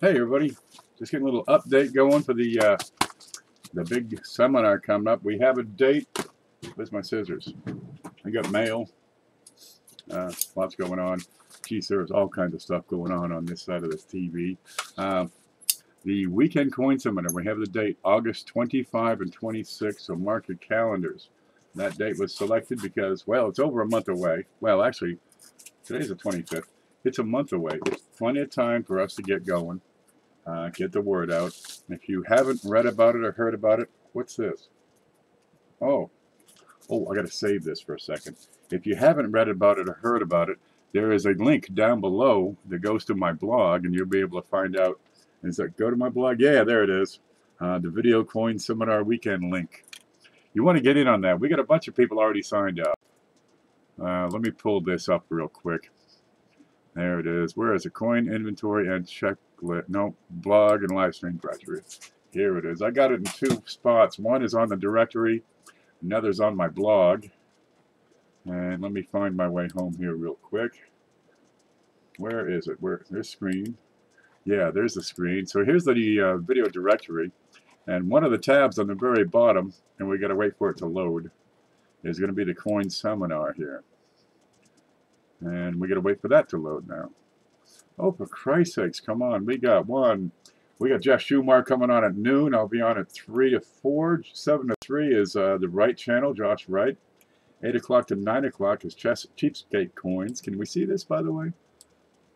Hey everybody, just getting a little update going for the big seminar coming up. We have a date. Where's my scissors? I got mail. Lots going on. Geez, there's all kinds of stuff going on this side of this TV. The weekend coin seminar, we have the date August 25 and 26, so mark your calendars. That date was selected because, well, it's over a month away. Well, actually, today's the 25th. It's a month away. It's plenty of time for us to get going. Get the word out. If you haven't read about it or heard about it, what's this? Oh, I got to save this for a second. If you haven't read about it or heard about it, there is a link down below that goes to my blog, and you'll be able to find out. Is that go to my blog? Yeah, there it is. The Video Coin Seminar Weekend link. You want to get in on that. We got a bunch of people already signed up. Let me pull this up real quick. There it is. Where is it? Coin inventory and checklist. No, blog and Livestream Directory. Here it is. I got it in two spots. One is on the directory. Another's on my blog. And let me find my way home here real quick. Where is it? Where? There's screen. Yeah, there's the screen. So here's the video directory. And one of the tabs on the very bottom, and we got to wait for it to load, is going to be the coin seminar here. And we got to wait for that to load now. Oh, for Christ's sakes, come on. We got Jeff Schumar coming on at noon. I'll be on at 3 to 4. 7 to 3 is the Wright channel, Josh Wright. 8 o'clock to 9 o'clock is Cheapskate Coins. Can we see this, by the way?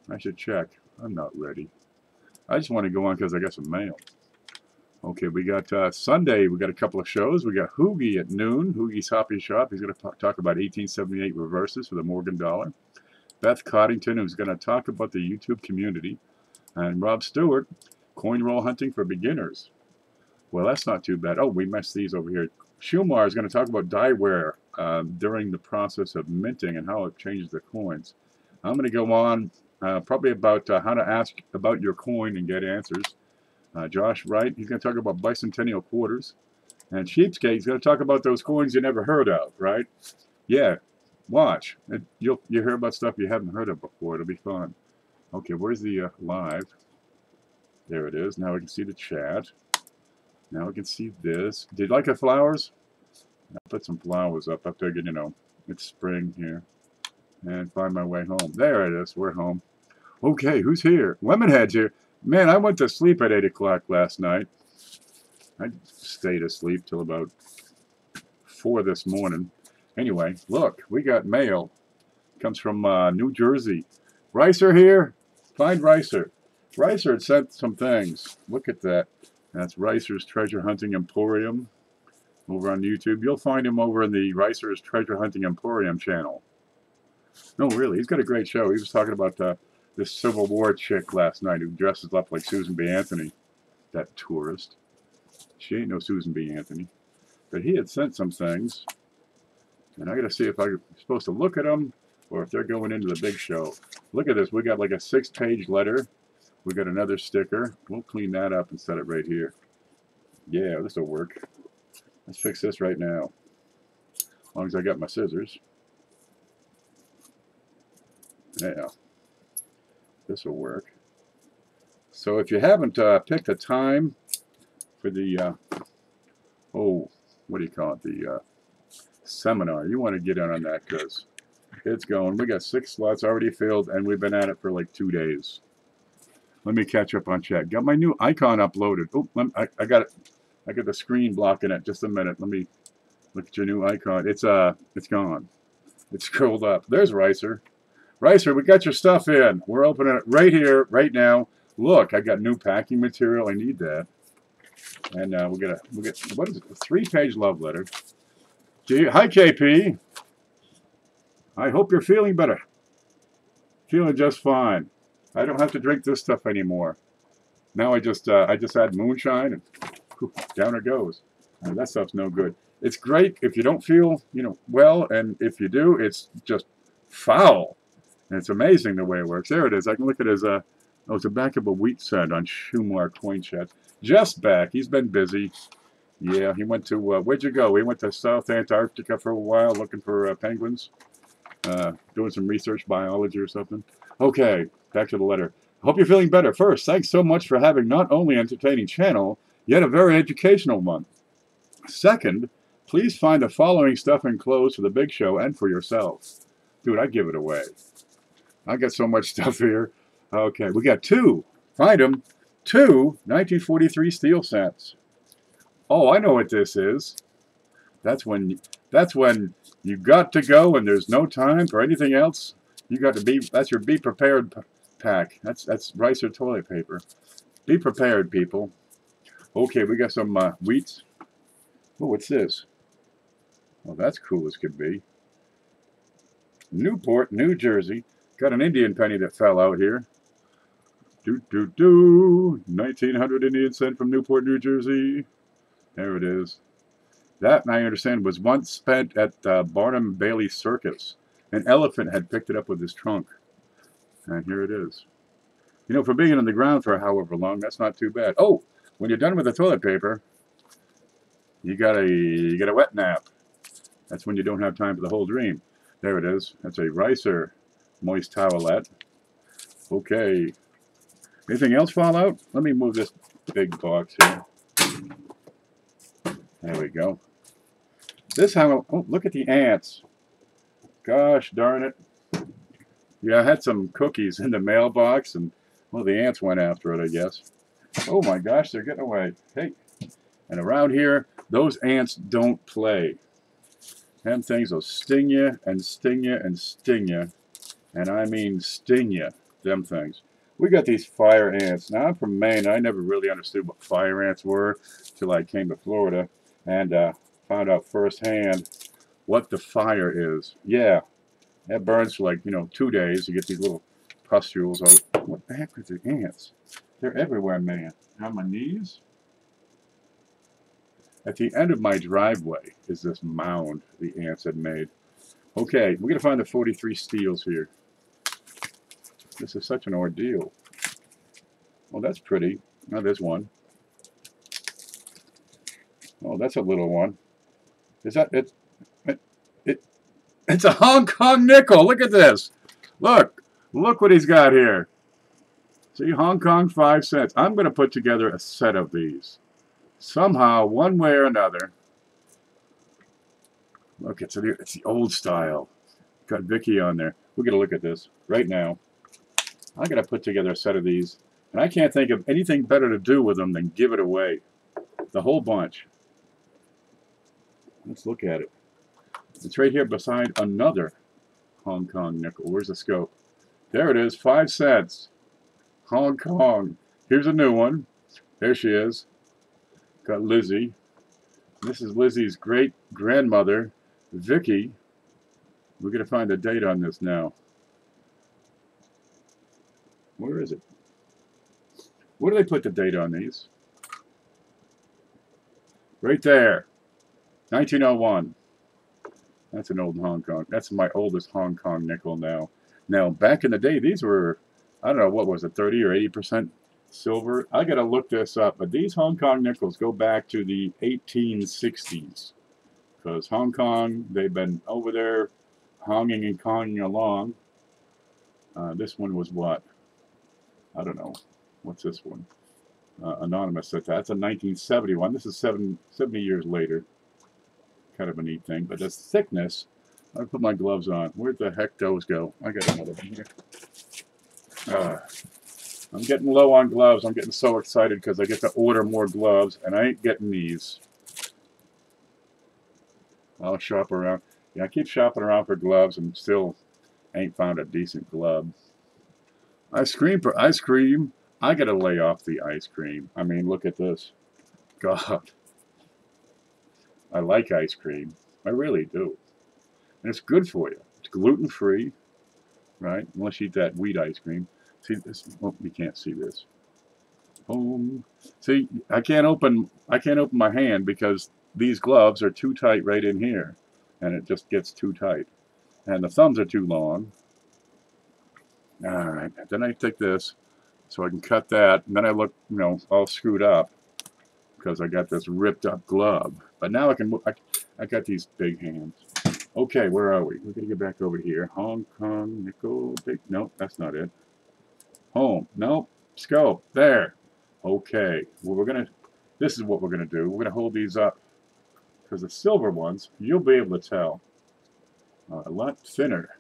I should check. I'm not ready. I just want to go on because I got some mail. Okay, we got Sunday. We got a couple of shows. We got Hoogie at noon. Hoogie's Hoppy Shop. He's going to talk about 1878 reverses for the Morgan dollar. Beth Coddington, who's going to talk about the YouTube community. And Rob Stewart, coin roll hunting for beginners. Well, that's not too bad. Oh, we messed these over here. Schumar is going to talk about die wear during the process of minting and how it changes the coins. I'm going to go on probably about how to ask about your coin and get answers. Josh Wright, he's going to talk about bicentennial quarters. And Cheapskate, he's going to talk about those coins you never heard of, right? Yeah, watch. You'll hear about stuff you haven't heard of before. It'll be fun. Okay, where's the live? There it is. Now we can see the chat. Now we can see this. Did you like the flowers? I put some flowers up. I figured, you know, it's spring here. And find my way home. There it is. We're home. Okay, who's here? Lemonhead's here. Man, I went to sleep at 8 o'clock last night. I stayed asleep till about 4 this morning. Anyway, look, we got mail. Comes from New Jersey. Ricer here? Find Ricer. Ricer had sent some things. Look at that. That's Ricer's Treasure Hunting Emporium over on YouTube. You'll find him over in the Ricer's Treasure Hunting Emporium channel. No, really, he's got a great show. He was talking about this Civil War chick last night who dresses up like Susan B. Anthony, that tourist. She ain't no Susan B. Anthony. But he had sent some things, and I got to see if I'm supposed to look at them or if they're going into the big show. Look at this. We got like a 6-page letter. We got another sticker. We'll clean that up and set it right here. Yeah, this will work. Let's fix this right now. As long as I got my scissors. Yeah, this will work. So if you haven't picked a time for the, what do you call it, the seminar, you want to get in on that because it's going. We got 6 slots already filled, and we've been at it for like 2 days. Let me catch up on chat. Got my new icon uploaded. Oh, I got it. I got the screen blocking it. Just a minute. Let me look at your new icon. It's gone. It's scrolled up. There's Ricer. Ricer, we got your stuff in. We're opening it right here, right now. Look, I got new packing material. I need that. And we get what is it? A 3-page love letter. Hi, KP. I hope you're feeling better. Feeling just fine. I don't have to drink this stuff anymore. Now I just add moonshine and whew, down it goes. That stuff's no good. It's great if you don't feel, well, and if you do, it's just foul. And it's amazing the way it works. There it is. I can look at it as it's the back of a wheat cent on Schumar Coin Chat. Just back. He's been busy. Yeah, he went to, where'd you go? He went to South Antarctica for a while looking for penguins. Doing some research biology or something. Okay, back to the letter. Hope you're feeling better. First, thanks so much for having not only an entertaining channel, yet a very educational one. Second, please find the following stuff enclosed for the big show and for yourself. Dude, I give it away. I got so much stuff here. Okay, we got two. Find them. Two 1943 steel sets. Oh, I know what this is. That's when you got to go and there's no time for anything else. You got to be. That's your be prepared pack. That's rice or toilet paper. Be prepared, people. Okay, we got some wheats. Oh, what's this? Well, that's cool as could be. Newport, New Jersey. Got an Indian penny that fell out here. 1900 Indian cent from Newport, New Jersey. There it is. That, I understand, was once spent at Barnum Bailey Circus. An elephant had picked it up with his trunk. And here it is. You know, for being on the ground for however long, that's not too bad. Oh, when you're done with the toilet paper, you got a wet nap. That's when you don't have time for the whole dream. There it is. That's a ricer moist towelette. Okay. Anything else fall out? Let me move this big box here. There we go. This time, oh, look at the ants. Gosh darn it. Yeah, I had some cookies in the mailbox, and, well, the ants went after it, I guess. Oh my gosh, they're getting away. Hey. And around here, those ants don't play. Them things will sting you and sting you and sting you. And I mean sting you, them things. We got these fire ants. Now, I'm from Maine. I never really understood what fire ants were till I came to Florida and found out firsthand what the fire is. Yeah, that burns for like, 2 days. You get these little pustules. What the heck are the ants? They're everywhere, man. On my knees? At the end of my driveway is this mound the ants had made. Okay, we're going to find the 43 steels here. This is such an ordeal. Well, that's pretty. Now there's one. Oh, that's a little one. Is that it? It's a Hong Kong nickel. Look at this. Look what he's got here. See, Hong Kong 5 cents. I'm going to put together a set of these. Somehow, one way or another. Look, it's the old style. Got Vicky on there. We're going to look at this right now. I'm going to put together a set of these. And I can't think of anything better to do with them than give it away. The whole bunch. Let's look at it. It's right here beside another Hong Kong nickel. Where's the scope? There it is, 5 cents. Hong Kong. Here's a new one. There she is. Got Lizzie. This is Lizzie's great-grandmother, Vicky. We're going to find the date on this now. Where is it? Where do they put the date on these? Right there. 1901. That's an old Hong Kong. That's my oldest Hong Kong nickel now. Now, back in the day, these were, I don't know, what was it, 30 or 80% silver? I got to look this up. But these Hong Kong nickels go back to the 1860s. Because Hong Kong, they've been over there honging and conging along. This one was what? I don't know. What's this one? Anonymous said that's a 1971. This is 70 years later. Kind of a neat thing. But the thickness, I put my gloves on. Where the heck those go? I got another one here. I'm getting low on gloves. I'm getting so excited because I get to order more gloves, and I ain't getting these. I'll shop around. Yeah, I keep shopping around for gloves and still ain't found a decent glove. Ice cream for ice cream. I gotta lay off the ice cream. I mean, look at this. God. I like ice cream. I really do. And it's good for you. It's gluten-free, right? Unless you eat that wheat ice cream. See this? Oh, you can't see this. See, I can't open my hand because these gloves are too tight right in here. And it just gets too tight. And the thumbs are too long. Alright, then I take this so I can cut that, and then I look, all screwed up because I got this ripped up glove. But now I got these big hands. Okay, where are we? We're going to get back over here. Hong Kong nickel, nope, that's not it. Home. Nope. Scope. There. Okay. Well, this is what we're gonna do. We're gonna hold these up because the silver ones, you'll be able to tell, a lot thinner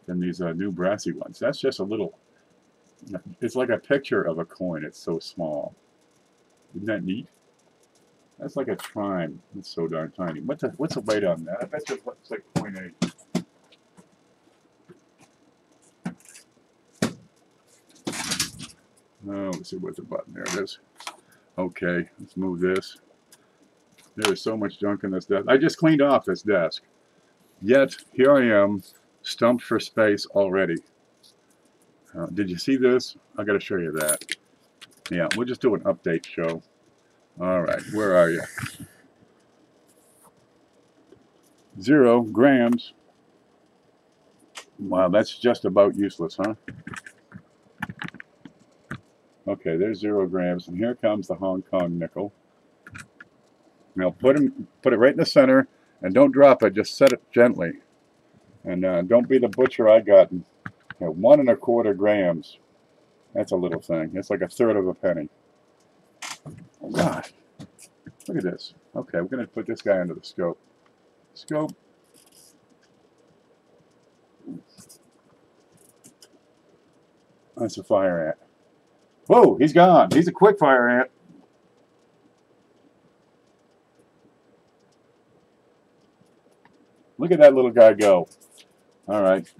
than these new brassy ones. That's just a little. It's like a picture of a coin. It's so small. Isn't that neat? That's like a trime. It's so darn tiny. What's the weight on that? I bet you it's like 0.8. Oh, let's see what's the button. There it is. Okay, let's move this. There's so much junk in this desk. I just cleaned off this desk. Yet, here I am, stumped for space already. Did you see this? I got to show you that. Yeah, we'll just do an update show. All right, where are you? 0 grams. Wow, that's just about useless, huh? Okay, there's 0 grams, and here comes the Hong Kong nickel. Now put it right in the center, and don't drop it. Just set it gently, and don't be the butcher I got. 1 1/4 grams. That's a little thing. It's like 1/3 of a penny. Oh God! Look at this. Okay, we're gonna put this guy under the scope. Scope. That's a fire ant. Whoa, he's gone. He's a quick fire ant. Look at that little guy go. All right.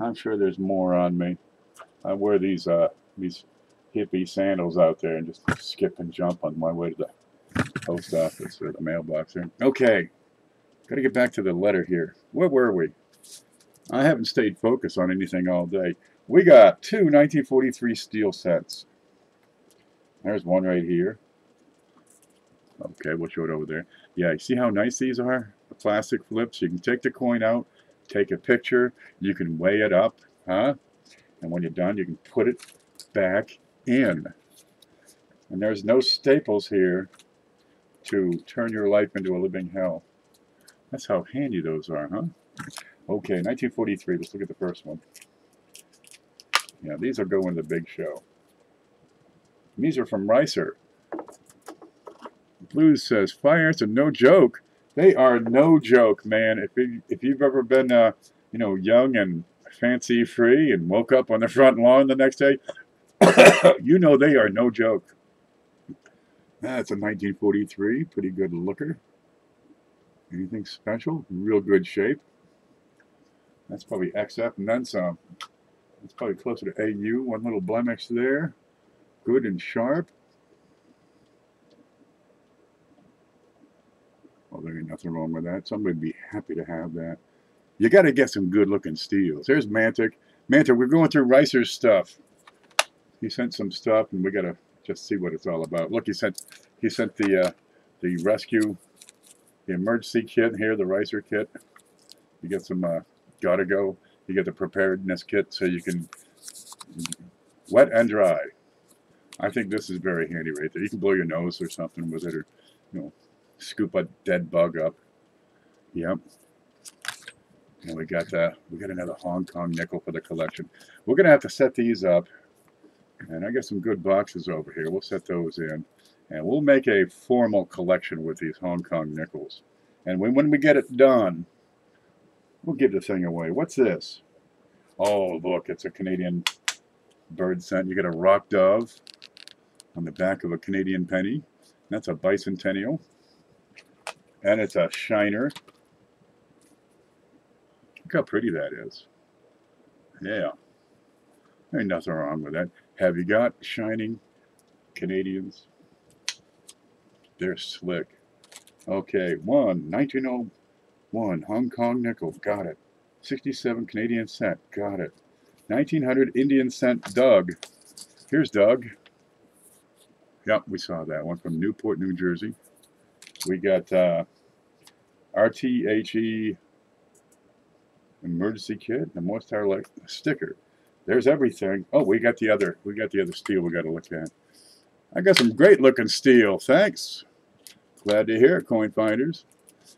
I'm sure there's more on me. I wear these hippie sandals out there and just skip and jump on my way to the post office or the mailbox here. Okay. Got to get back to the letter here. Where were we? I haven't stayed focused on anything all day. We got 2 1943 steel cents. There's one right here. Okay, we'll show it over there. Yeah, you see how nice these are? The plastic flips. You can take the coin out, take a picture. You can weigh it up, huh? And when you're done, you can put it back in. And there's no staples here to turn your life into a living hell. That's how handy those are, huh? Okay, 1943. Let's look at the first one. Yeah, these will go in the big show. These are from Ricer. Blues says, fire ants are no joke. They are no joke, man. If you've ever been, young and fancy-free and woke up on the front lawn the next day, you know they are no joke. That's a 1943. Pretty good looker. Anything special? Real good shape. That's probably XF and then some. It's probably closer to AU. One little blemish there. Good and sharp. Well, there ain't nothing wrong with that. Somebody would be happy to have that. You got to get some good-looking steels. There's Mantic. Mantic, we're going through Ricer's stuff. He sent some stuff, and we got to just see what it's all about. Look, he sent the rescue, the emergency kit here, the Ricer kit. You get some gotta go. You get the preparedness kit so you can wet and dry. I think this is very handy right there. You can blow your nose or something with it, or scoop a dead bug up. Yep. And we got another Hong Kong nickel for the collection. We're gonna have to set these up, and I got some good boxes over here. We'll set those in, and we'll make a formal collection with these Hong Kong nickels. And when we get it done, we'll give the thing away. What's this? Oh, look, it's a Canadian bird scent. You get a rock dove on the back of a Canadian penny. That's a bicentennial. And it's a shiner. Look how pretty that is. Yeah. There ain't nothing wrong with that. Have you got shining Canadians? They're slick. Okay, 1901 Hong Kong nickel. Got it. 67 Canadian cent. Got it. 1900 Indian cent Doug. Here's Doug. Yep, we saw that one from Newport, New Jersey. We got RTHE emergency kit, the Mostar like sticker. There's everything. Oh, we got the other steel we got to look at. I got some great looking steel. Thanks. Glad to hear it, coin finders.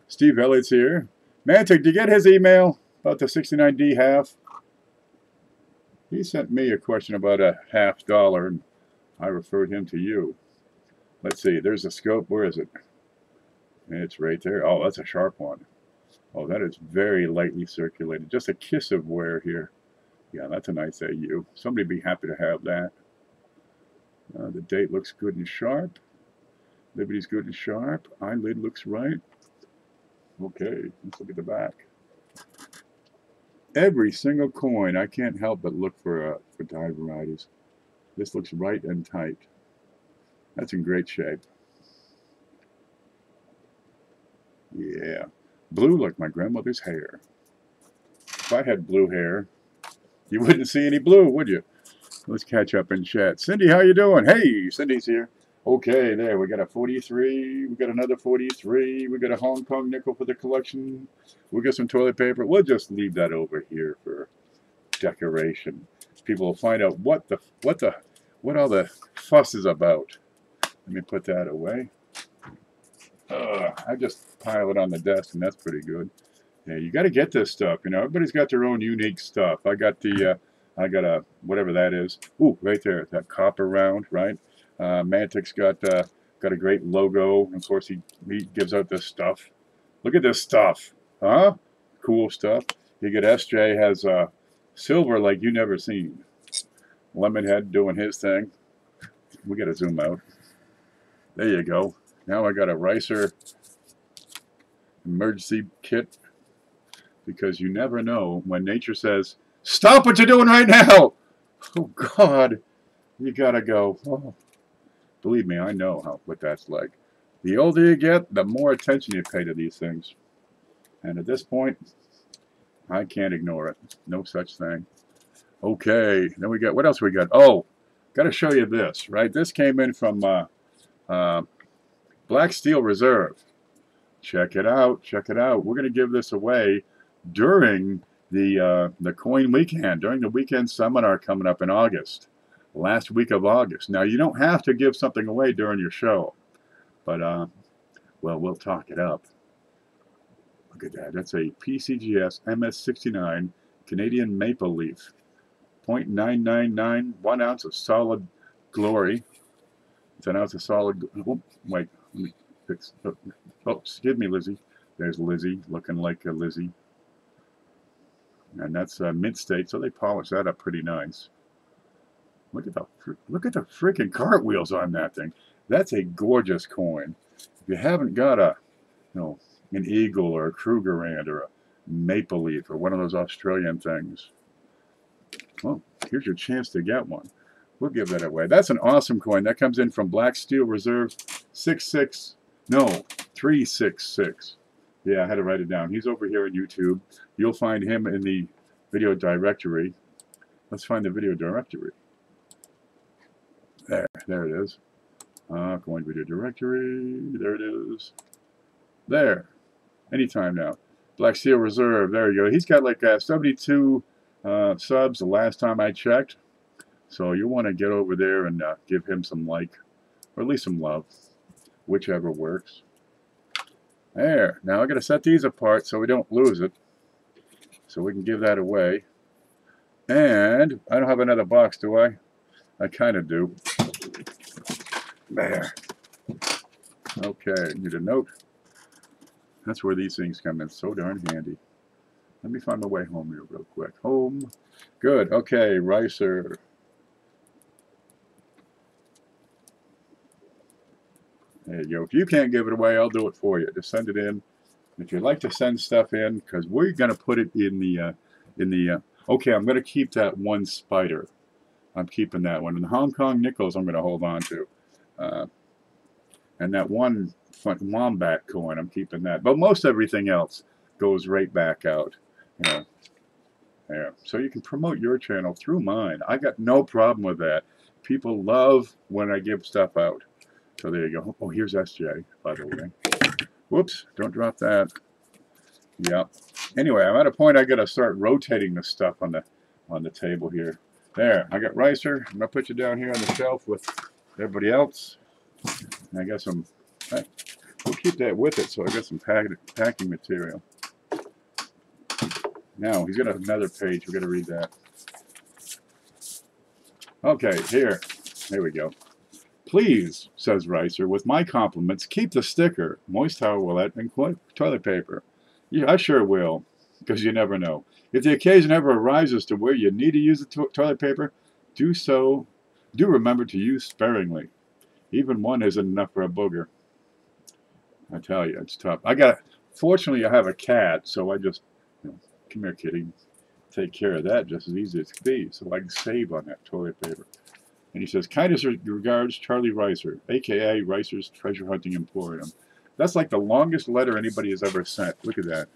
Steve Elliott's here. Mantic, did you get his email about the 69D half? He sent me a question about a $50, and I referred him to you. Let's see. There's a scope. Where is it? It's right there. Oh, that's a sharp one. Oh, that is very lightly circulated. Just a kiss of wear here. Yeah, that's a nice AU. Somebody be happy to have that. The date looks good and sharp. Liberty's good and sharp. Eyelid looks right. Okay, let's look at the back. Every single coin, I can't help but look for die varieties. This looks right and tight. That's in great shape. Yeah. Blue like my grandmother's hair. If I had blue hair, you wouldn't see any blue, would you? Let's catch up in chat. Cindy, how you doing? Hey, Cindy's here. Okay, there, we got a 43. We got another 43. We got a Hong Kong nickel for the collection. We got some toilet paper. We'll just leave that over here for decoration. People will find out what all the fuss is about. Let me put that away. I just pile it on the desk, and that's pretty good. Yeah, you got to get this stuff. You know, everybody's got their own unique stuff. I got a whatever that is. Ooh, right there, that copper round, right? Mantic's got a great logo. Of course, he gives out this stuff. Look at this stuff, huh? Cool stuff. You get SJ has silver like you never seen. Lemonhead doing his thing. We got to zoom out. There you go. Now I got a Ricer emergency kit, because you never know when nature says, "Stop what you're doing right now." Oh God, you gotta go. Oh. Believe me, I know what that's like. The older you get, the more attention you pay to these things. And at this point, I can't ignore it. No such thing. Okay, then we got, what else we got? Oh, got to show you this, right? This came in from Black Steel Reserve. Check it out. Check it out. We're going to give this away during the coin weekend, during the weekend seminar coming up in August. Last week of August. Now, you don't have to give something away during your show, but, well, we'll talk it up. Look at that. That's a PCGS MS69 Canadian Maple Leaf. 0.999, 1 ounce of solid glory. It's an ounce of solid, oh, wait, let me fix, oh, excuse me, Lizzie. There's Lizzie, looking like a Lizzie. And that's mint state, so they polish that up pretty nice. Look at the freaking cartwheels on that thing. That's a gorgeous coin. If you haven't got a, an eagle or a Krugerrand or a maple leaf or one of those Australian things, well, here's your chance to get one. We'll give that away. That's an awesome coin. That comes in from Black Steel Reserve 366. Yeah, I had to write it down. He's over here on YouTube. You'll find him in the video directory. Let's find the video directory. There it is. Coin video directory. There it is. There. Anytime now. Black Steel Reserve. There you go. He's got like 72 subs the last time I checked. So you want to get over there and give him some like, or at least some love. Whichever works. There. Now I got to set these apart so we don't lose it. So we can give that away. And I don't have another box, do I? I kind of do. There. Okay, need a note. That's where these things come in. So darn handy. Let me find my way home here real quick. Home. Good. Okay, Ricer. There you go. If you can't give it away, I'll do it for you. Just send it in. If you'd like to send stuff in, because we're going to put it in the, okay, I'm going to keep that one spider. I'm keeping that one. And the Hong Kong nickels I'm going to hold on to. And that one wombat coin, I'm keeping that. But most everything else goes right back out. Yeah. So you can promote your channel through mine. I got no problem with that. People love when I give stuff out. So there you go. Oh, here's SJ, by the way. Whoops, don't drop that. Yeah. Anyway, I'm at a point I got to start rotating the stuff on the table here. There, I got Ricer. I'm going to put you down here on the shelf with everybody else. And I got some, we'll keep that with it, so I got some packing material. Now, he's got another page. We've got to read that. Okay, here we go. Please, says Ricer, with my compliments, keep the sticker, moist towelette, and toilet paper. Yeah, I sure will, because you never know. If the occasion ever arises to where you need to use the toilet paper, do remember to use sparingly. Even one isn't enough for a booger. I tell you, it's tough. Fortunately, I have a cat, so I just, come here, kitty, take care of that just as easy as it can be, so I can save on that toilet paper. And he says, kindest regards, Charlie Ricer, a.k.a. Ricer's Treasure Hunting Emporium. That's like the longest letter anybody has ever sent. Look at that.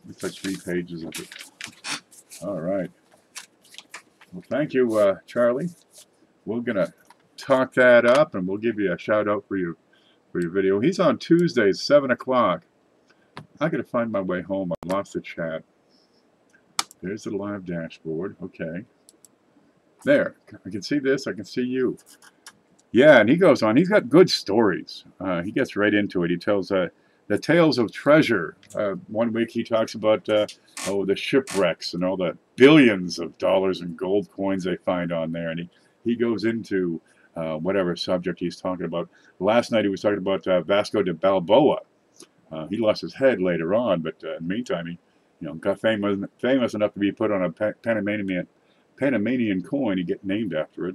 It's like 3 pages of it. All right. Well, thank you, Charlie. We're going to talk that up, and we'll give you a shout-out for your video. He's on Tuesdays, 7 o'clock. I got to find my way home. I lost the chat. There's the live dashboard. Okay. There, I can see this, I can see you. Yeah, and he goes on, he's got good stories. He gets right into it. He tells the tales of treasure. 1 week he talks about, the shipwrecks and all the billions of dollars in gold coins they find on there. And he goes into whatever subject he's talking about. Last night he was talking about Vasco de Balboa. He lost his head later on, but in the meantime, he got famous enough to be put on a Panamanian coin. He get named after it.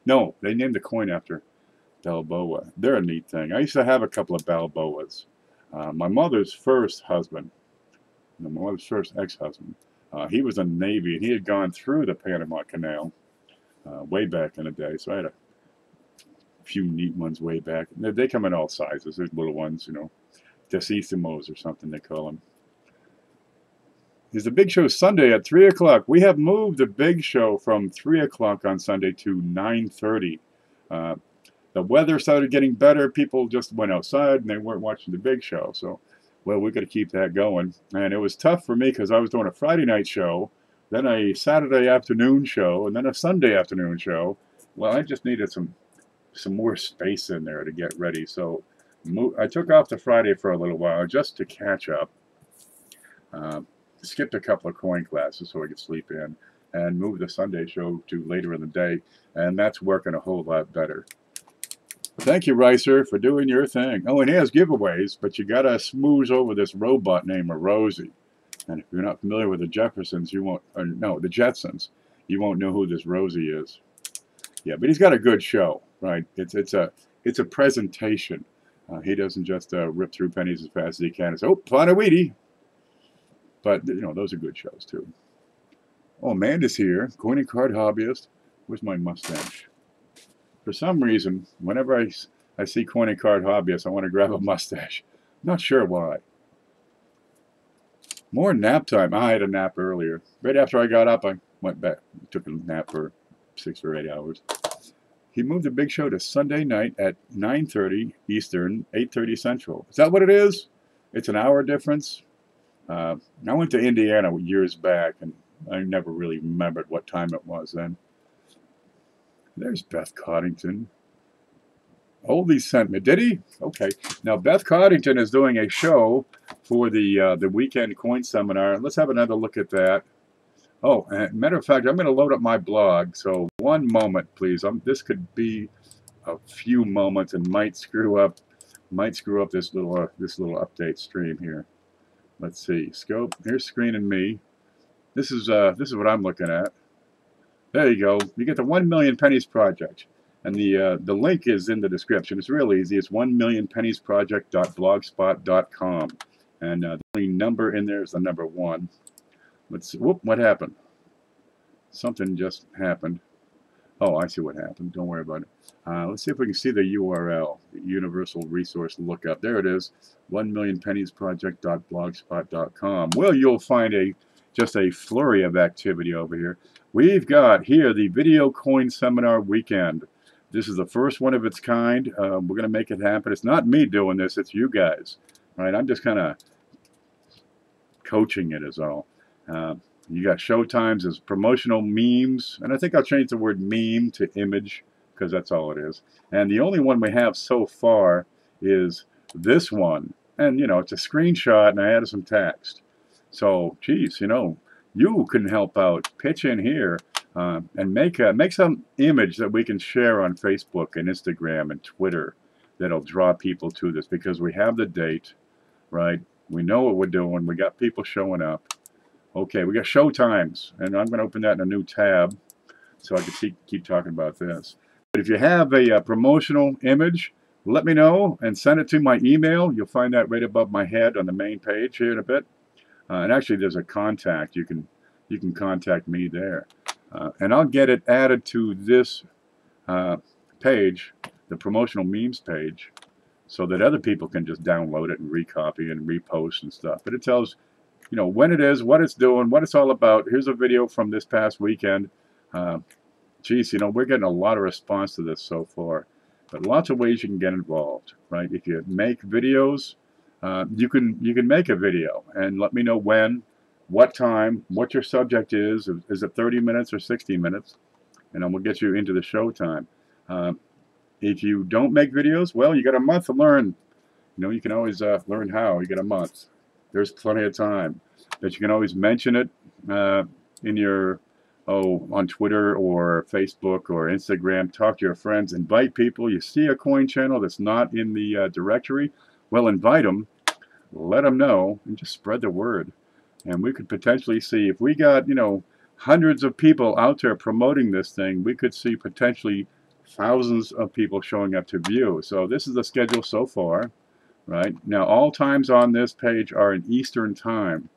No, they named the coin after Balboa. They're a neat thing. I used to have a couple of Balboas. My mother's first husband, my mother's first ex-husband, he was in the Navy, and he had gone through the Panama Canal way back in the day. So I had a few neat ones way back. They come in all sizes. There's little ones, Decimos or something they call them. Is the big show Sunday at 3 o'clock. We have moved the big show from 3 o'clock on Sunday to 9:30. The weather started getting better. People just went outside and they weren't watching the big show. So, well, we've got to keep that going. And it was tough for me because I was doing a Friday night show, then a Saturday afternoon show, and then a Sunday afternoon show. Well, I just needed some more space in there to get ready. So I took off the Friday for a little while just to catch up. Skipped a couple of coin classes so I could sleep in, and moved the Sunday show to later in the day, and that's working a whole lot better. Thank you, Ricer, for doing your thing. Oh, and he has giveaways, but you got to smooze over this robot named Rosie. And if you're not familiar with the Jeffersons, you won't, or no, the Jetsons, you won't know who this Rosie is. Yeah, but he's got a good show, right? It's a presentation. He doesn't just rip through pennies as fast as he can and say, oh, Planawidi. But, those are good shows, too. Oh, Amanda's here. Coin and card hobbyist. Where's my mustache? For some reason, whenever I see coin and card hobbyist, I want to grab a mustache. I'm not sure why. More nap time. I had a nap earlier. Right after I got up, I went back. Took a nap for 6 or 8 hours. He moved the big show to Sunday night at 9:30 Eastern, 8:30 Central. Is that what it is? It's an hour difference? I went to Indiana years back, and I never really remembered what time it was then. There's Beth Coddington. Oldie sent me. Did he? Okay. Now, Beth Coddington is doing a show for the weekend coin seminar. Let's have another look at that. Oh, matter of fact, I'm going to load up my blog. So one moment, please. This could be a few moments and might screw up this little update stream here. Let's see. Scope. Here's screen and me. This is what I'm looking at. There you go. You get the 1 Million Pennies Project. And the link is in the description. It's real easy. It's 1millionpenniesproject.blogspot.com. And the only number in there is the number 1. Let's see. Whoop, what happened? Something just happened. Oh, I see what happened. Don't worry about it. Let's see if we can see the URL, the Universal Resource Lookup. There it is, 1millionpenniesproject.blogspot.com. Well, you'll find just a flurry of activity over here. We've got here the Video Coin Seminar Weekend. This is the first one of its kind. We're going to make it happen. It's not me doing this. It's you guys. Right? I'm just kind of coaching it is all. You got showtimes as promotional memes. And I think I'll change the word meme to image, because that's all it is. And the only one we have so far is this one. And, it's a screenshot, and I added some text. So, geez, you can help out. Pitch in here. and make some image that we can share on Facebook and Instagram and Twitter that'll draw people to this, because we have the date, right? We know what we're doing. We got people showing up. Okay, we got show times, and I'm going to open that in a new tab so I can keep talking about this. But if you have a promotional image, let me know and send it to my email. You'll find that right above my head on the main page here in a bit. And actually, there's a contact. You can contact me there, and I'll get it added to this page, the promotional memes page, so that other people can just download it and recopy and repost and stuff. But it tells, you know, when it is, what it's doing, what it's all about. Here's a video from this past weekend. Geez, you know, we're getting a lot of response to this so far. But lots of ways you can get involved, right? If you make videos, you can make a video and let me know when, what time, what your subject is. Is it 30 minutes or 60 minutes? And then we'll get you into the show time. If you don't make videos, well, you got a month to learn. You know, you can always learn how. You get a month. There's plenty of time. But you can always mention it in your, on Twitter or Facebook or Instagram. Talk to your friends. Invite people. You see a coin channel that's not in the directory, well, invite them. Let them know and just spread the word. And we could potentially see, if we got, you know, hundreds of people out there promoting this thing, we could see potentially thousands of people showing up to view. So this is the schedule so far, right? Now, all times on this page are in Eastern time.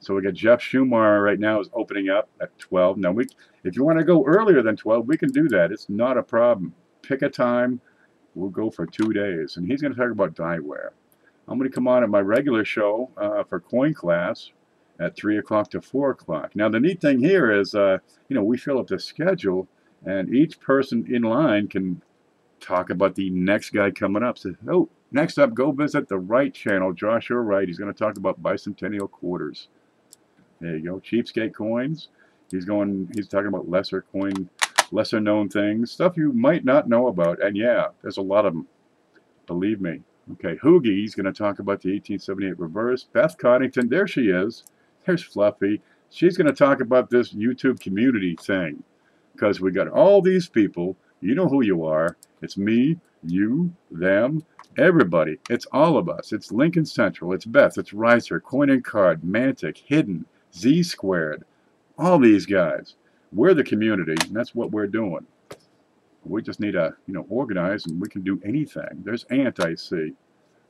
So we got Jeff Schumacher right now is opening up at 12. Now, if you want to go earlier than 12, we can do that. It's not a problem. Pick a time. We'll go for 2 days. And he's going to talk about dieware. I'm going to come on at my regular show for coin class at 3 o'clock to 4 o'clock. Now, the neat thing here is, you know, we fill up the schedule, and each person in line can talk about the next guy coming up. So, oh, next up, go visit the Wright channel, Joshua Wright. He's going to talk about bicentennial quarters. There you go, cheapskate coins. He's talking about lesser known things, stuff you might not know about. And yeah, there's a lot of them, believe me. Okay, Hoogie's going to talk about the 1878 reverse. Beth Coddington, there she is. There's Fluffy. She's going to talk about this YouTube community thing, because we got all these people. You know who you are. It's me, you, them, everybody. It's all of us. It's Lincoln Central. It's Beth. It's Riser, Coin and Card, Mantic, Hidden, Z Squared. All these guys. We're the community, and that's what we're doing. We just need to, you know, organize, and we can do anything. There's Ant, I see.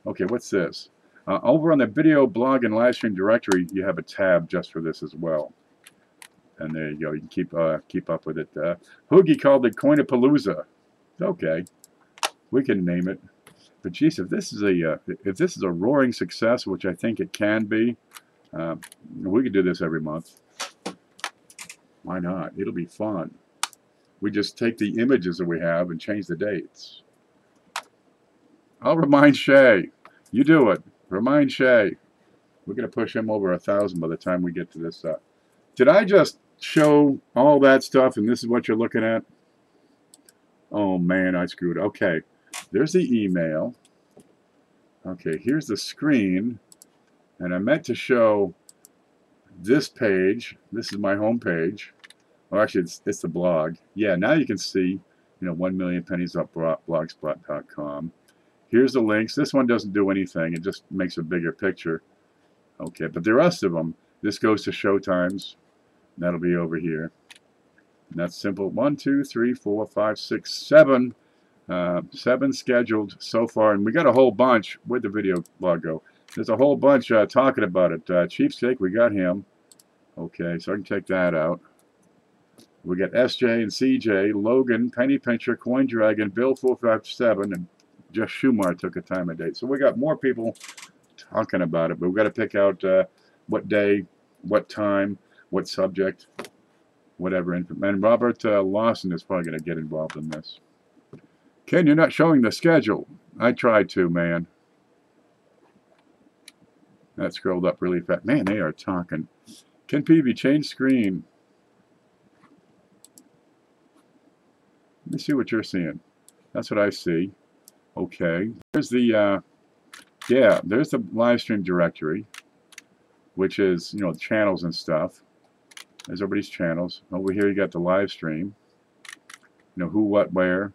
Okay, what's this? Over on the video, blog, and Livestream Directory, you have a tab just for this as well. And there you go. You can keep up with it. Hoogie called it Coinapalooza. Okay, we can name it. But geez, if this is a roaring success, which I think it can be, we could do this every month. Why not? It'll be fun. We just take the images that we have and change the dates. I'll remind Shay. You do it. Remind Shay. We're going to push him over 1,000 by the time we get to this stuff. Did I just show all that stuff and this is what you're looking at? Oh man, I screwed. Okay, there's the email. Okay, here's the screen. And I meant to show this page. This is my home page. Well, actually, it's the blog. Yeah, now you can see, you know, 1,000,000pennies.blogspot.com. Here's the links. This one doesn't do anything. It just makes a bigger picture. Okay, but the rest of them, this goes to show times. That'll be over here. And that's simple. 1, 2, 3, 4, 5, 6, 7. 7 scheduled so far. And we got a whole bunch. Where'd the video blog go? There's a whole bunch talking about it. Cheapskate, we got him. Okay, so I can take that out. We got SJ and CJ, Logan, Penny Pincher, Coin Dragon, Bill 457, and Jeff Schumacher took a time and date. So we got more people talking about it, but we've got to pick out what day, what time, what subject, whatever. And Robert Lawson is probably going to get involved in this. Ken, you're not showing the schedule. I tried to, man. That scrolled up really fast. Man, they are talking. Ken Peavy, change screen. Let me see what you're seeing. That's what I see. Okay. There's the, yeah, there's the Livestream Directory, which is, you know, channels and stuff. There's everybody's channels. Over here you got the live stream. You know, who, what, where.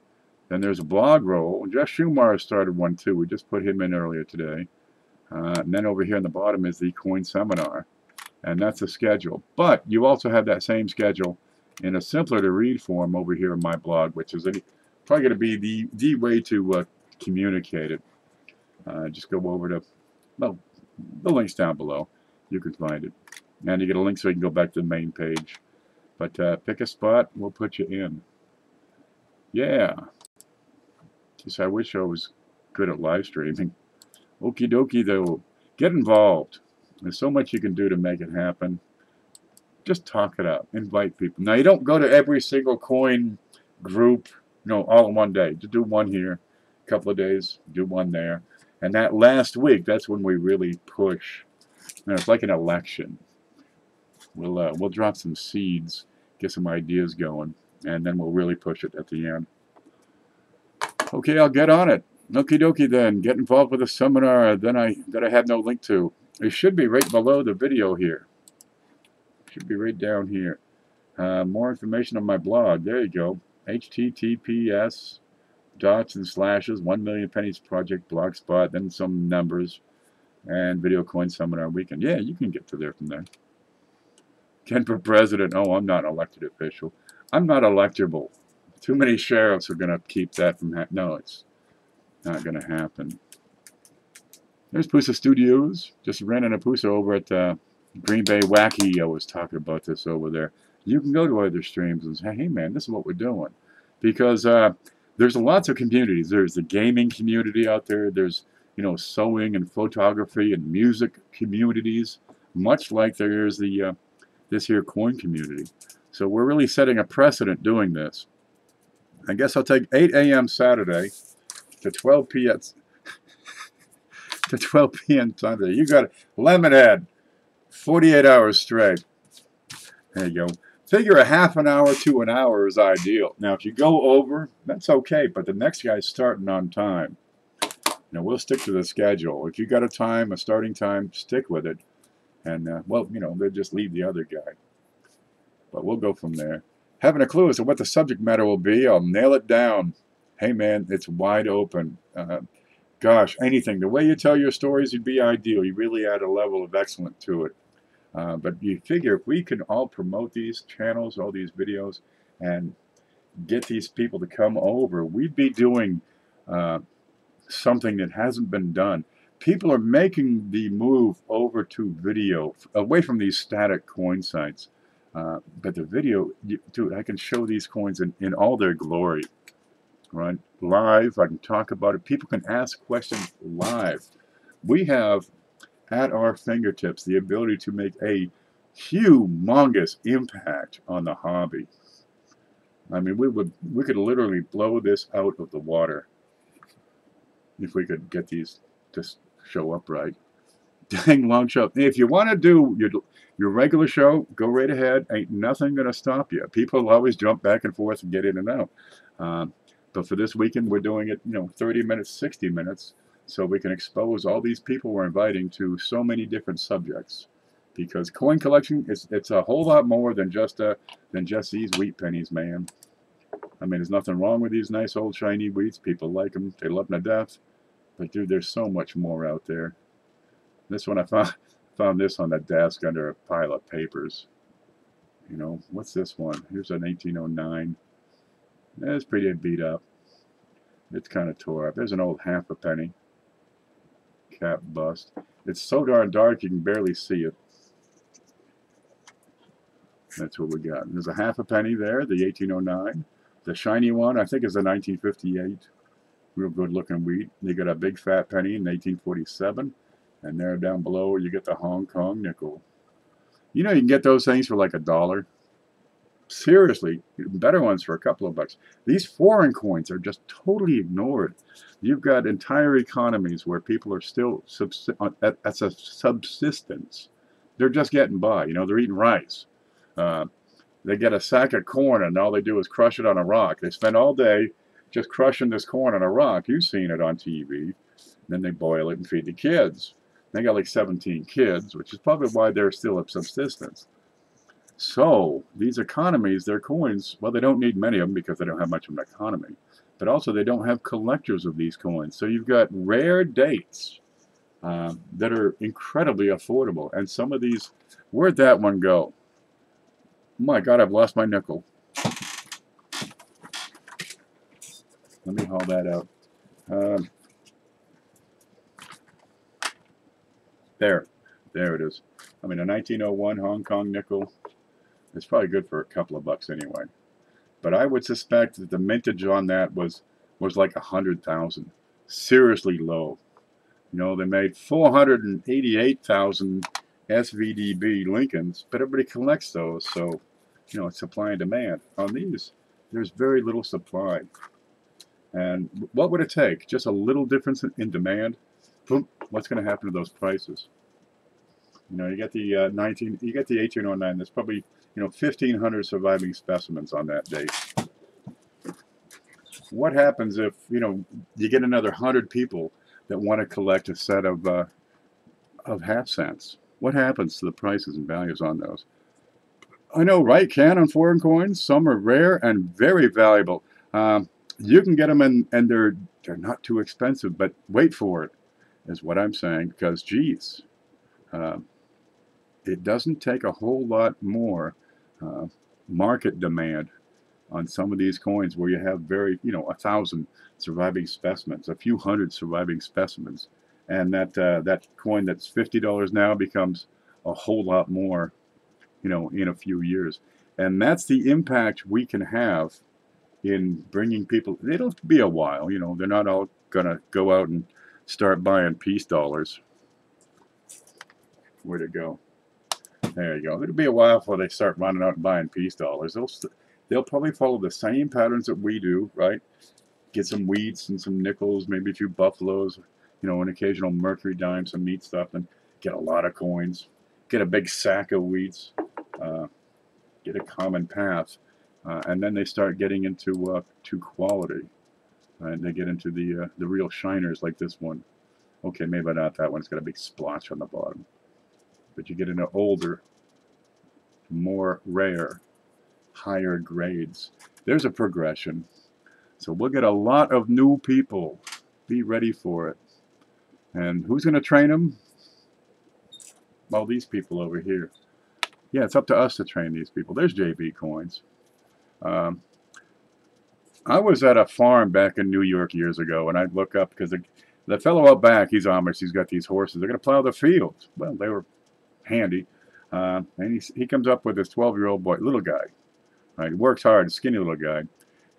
Then there's a blog roll. Jeff Schumacher started one too. We just put him in earlier today. And then over here on the bottom is the coin seminar. And that's a schedule. But you also have that same schedule in a simpler to read form over here in my blog, which is probably going to be the way to communicate it. Just go over to, well, the link's down below. You can find it. And you get a link so you can go back to the main page. But pick a spot, we'll put you in. Yeah. Just I wish I was good at live streaming. Okie dokie though. Get involved. There's so much you can do to make it happen. Just talk it up. Invite people. Now you don't go to every single coin group, you know, all in one day. Just do one here, a couple of days, do one there. And that last week, that's when we really push. You know, it's like an election. We'll drop some seeds, get some ideas going, and then we'll really push it at the end. Okay, I'll get on it. Okie dokie then. Get involved with the seminar that I have no link to. It should be right below the video here. Should be right down here. More information on my blog. There you go. https:// 1 million pennies project blogspot. Then some numbers and video coin seminar weekend. Yeah, you can get to there from there. Ken for president. Oh, I'm not an elected official. I'm not electable. Too many sheriffs are going to keep that from happening. No, it's not going to happen. There's Pusa Studios. Just ran into Pusa over at Green Bay Wacky. I was talking about this over there. You can go to other streams and say, hey man, this is what we're doing. Because there's lots of communities. There's the gaming community out there. There's, you know, sewing and photography and music communities, much like there is the this here coin community. So we're really setting a precedent doing this. I guess I'll take 8 a.m. Saturday to 12 p.m. to 12 p.m. Sunday. You got it. Lemonhead, 48 hours straight. There you go. Figure a half an hour to an hour is ideal. Now, if you go over, that's okay, but the next guy's starting on time. Now, we'll stick to the schedule. If you got a time, a starting time, stick with it. And, well, you know, they'll just leave the other guy. But we'll go from there. Having a clue as to what the subject matter will be, I'll nail it down. Hey, man, it's wide open. Gosh, anything. The way you tell your stories would be ideal. You really add a level of excellence to it. But you figure if we can all promote these channels, all these videos, and get these people to come over, we'd be doing something that hasn't been done. People are making the move over to video, away from these static coin sites. But the video, dude, I can show these coins in all their glory. Right? Live, I can talk about it. People can ask questions live. We have at our fingertips the ability to make a humongous impact on the hobby. I mean, we could literally blow this out of the water if we could get these to show up right. Dang long show. If you want to do your regular show, go right ahead. Ain't nothing going to stop you. People will always jump back and forth and get in and out. But for this weekend, we're doing it, you know, 30 minutes, 60 minutes, so we can expose all these people we're inviting to so many different subjects. Because coin collection, it's a whole lot more than just these wheat pennies, man. I mean, there's nothing wrong with these nice old shiny wheats. People like them. They love them to death. But dude, there's so much more out there. This one, I found this on the desk under a pile of papers. You know, what's this one? Here's an 1809. It's pretty beat up. It's kind of tore up. There's an old half a penny. Cap bust. It's so darn dark you can barely see it. That's what we got. There's a half a penny there, the 1809. The shiny one, I think, is a 1958. Real good looking wheat. You got a big fat penny in 1847. And there down below you get the Hong Kong nickel. You know, you can get those things for like $1. Seriously, better ones for a couple of bucks. These foreign coins are just totally ignored. You've got entire economies where people are still at a subsistence. They're just getting by. You know, they're eating rice. They get a sack of corn and all they do is crush it on a rock. They spend all day just crushing this corn on a rock. You've seen it on TV. Then they boil it and feed the kids. They got like 17 kids, which is probably why they're still at subsistence. So these economies, their coins, well, they don't need many of them because they don't have much of an economy. But also they don't have collectors of these coins. So you've got rare dates that are incredibly affordable. And some of these, where'd that one go? My God, I've lost my nickel. Let me haul that out. There it is. I mean, a 1901 Hong Kong nickel. It's probably good for a couple of bucks anyway. But I would suspect that the mintage on that was like 100,000. Seriously low. You know, they made 488,000 SVDB Lincolns, but everybody collects those, so, you know, it's supply and demand. On these, there's very little supply. And what would it take? Just a little difference in demand? Boom, what's going to happen to those prices? You know, you get the you get the 1809. There's probably, you know, 1,500 surviving specimens on that date. What happens if, you know, you get another 100 people that want to collect a set of half cents? What happens to the prices and values on those? I know, right, Ken, on foreign coins? Some are rare and very valuable. You can get them, and they're not too expensive, but wait for it, is what I'm saying, because, geez, it doesn't take a whole lot more market demand on some of these coins where you have very, you know, 1,000 surviving specimens, a few hundred surviving specimens, and that coin that's $50 now becomes a whole lot more, you know, in a few years. And that's the impact we can have in bringing people. It'll be a while, you know, they're not all gonna go out and start buying peace dollars. Where'd it go? There you go. It'll be a while before they start running out and buying peace dollars. They'll probably follow the same patterns that we do, right? Get some wheats and some nickels, maybe a few buffaloes, you know, an occasional mercury dime, some neat stuff, and get a lot of coins. Get a big sack of wheats. Get a common path. And then they start getting into to quality. And they get into the real shiners like this one. Okay, maybe not that one. It's got a big splotch on the bottom. But you get into older, more rare, higher grades. There's a progression. So we'll get a lot of new people. Be ready for it. And who's going to train them? Well, these people over here. Yeah, it's up to us to train these people. There's JB coins. I was at a farm back in New York years ago, and I'd look up because the fellow out back, he's Amish, he's got these horses. They're going to plow the fields. Well, they were handy. And he comes up with this 12-year-old boy, little guy. Right, he works hard, skinny little guy.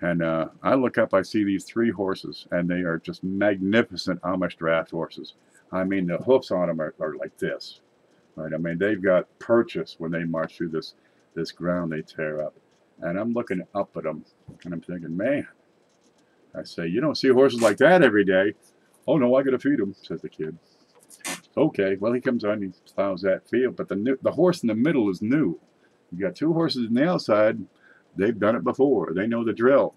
And I look up, I see these 3 horses, and they are just magnificent Amish draft horses. I mean, the hoofs on them are like this. Right, I mean, they've got purchase when they march through this ground they tear up. And I'm looking up at them, and I'm thinking, man, I say, you don't see horses like that every day. Oh, no, I got to feed them, says the kid. Okay, well, he comes on, he plows that field, but the horse in the middle is new. You got 2 horses on the outside. They've done it before. They know the drill.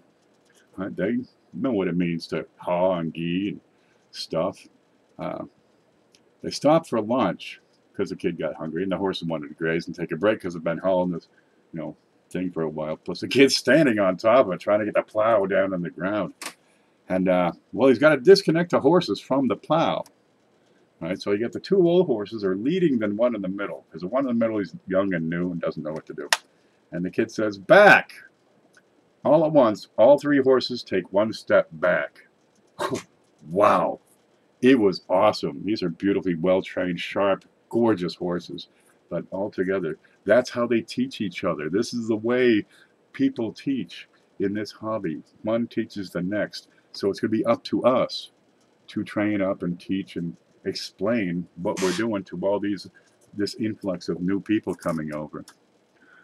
Right? They know what it means to haw and gee and stuff. They stopped for lunch because the kid got hungry, and the horses wanted to graze and take a break because they've been hauling this, you know, thing for a while. Plus, the kid's standing on top of it, trying to get the plow down on the ground. And, well, he's got to disconnect the horses from the plow. Right, so you get the 2 old horses are leading the one in the middle, because the one in the middle is young and new and doesn't know what to do. And the kid says, back! All at once, all 3 horses take 1 step back. Wow! It was awesome. These are beautifully well-trained, sharp, gorgeous horses. But altogether, that's how they teach each other. This is the way people teach in this hobby. One teaches the next. So it's going to be up to us to train up and teach and explain what we're doing to all this influx of new people coming over.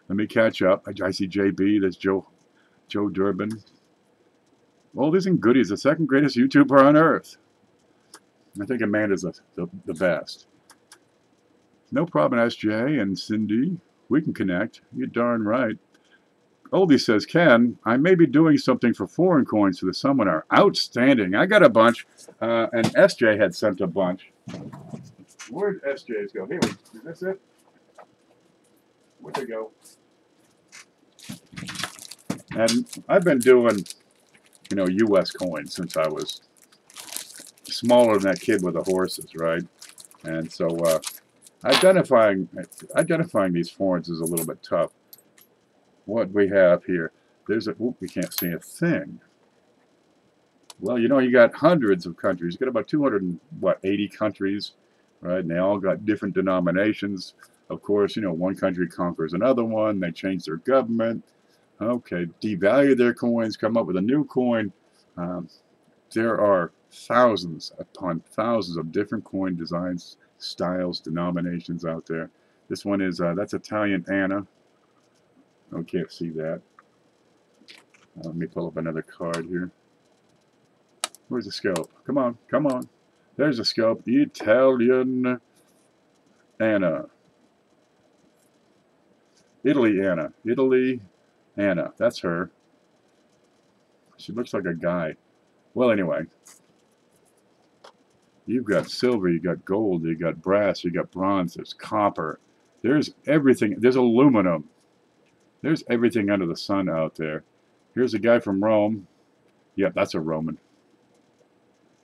Let me catch up. I see JB, there's Joe Durbin. Oldies and goodies, the 2nd greatest YouTuber on earth. I think Amanda's the best. No problem, SJ and Cindy. We can connect. You're darn right. Oldie says, Ken, I may be doing something for foreign coins for the seminar. Outstanding. I got a bunch. And SJ had sent a bunch. Where'd SJ's go? Here, is this it? Where'd they go? And I've been doing, you know, U.S. coins since I was smaller than that kid with the horses, right? And so identifying these foreigns is a little bit tough. What we have here, there's a, oop, we can't see a thing. Well, you know, you got hundreds of countries. You got about 280 countries, right? And they all got different denominations. Of course, you know, one country conquers another one. They change their government. Okay, devalue their coins, come up with a new coin. There are thousands upon thousands of different coin designs, styles, denominations out there. This one is, that's Italian Anna. I can't see that. Let me pull up another card here. Where's the scope? Come on, come on. There's the scope. Italian Anna. Italy Anna. Italy Anna. That's her. She looks like a guy. Well, anyway. You've got silver, you got gold, you got brass, you got bronze, there's copper. There's everything. There's aluminum. There's everything under the sun out there. Here's a guy from Rome. Yep, that's a Roman.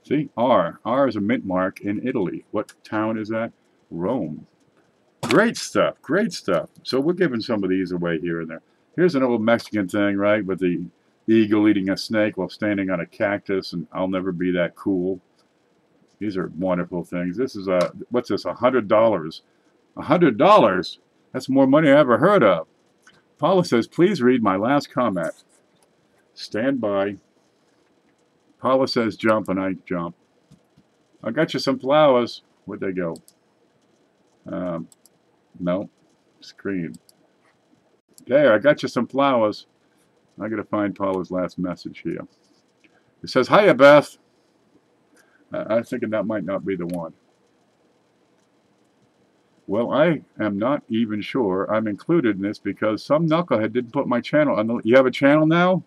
See, R. R is a mint mark in Italy. What town is that? Rome. Great stuff, great stuff. So we're giving some of these away here and there. Here's an old Mexican thing, right, with the eagle eating a snake while standing on a cactus, and I'll never be that cool. These are wonderful things. This is what's this, $100? $100? That's more money I ever heard of. Paula says, please read my last comment. Stand by. Paula says jump, and I jump. I got you some flowers. Where'd they go? No. Screen. There, I got you some flowers. I gotta find Paula's last message here. It says, hiya, Beth. I'm thinking that might not be the one. Well, I am not even sure I'm included in this because some knucklehead didn't put my channel on the... You have a channel now?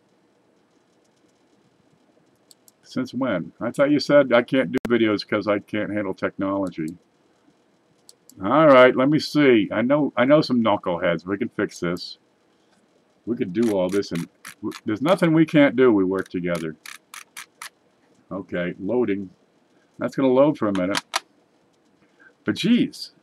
Since when? I thought you said I can't do videos because I can't handle technology. All right, let me see. I know some knuckleheads. We can fix this. We could do all this, and there's nothing we can't do. We work together. Okay, loading. That's going to load for a minute. But geez,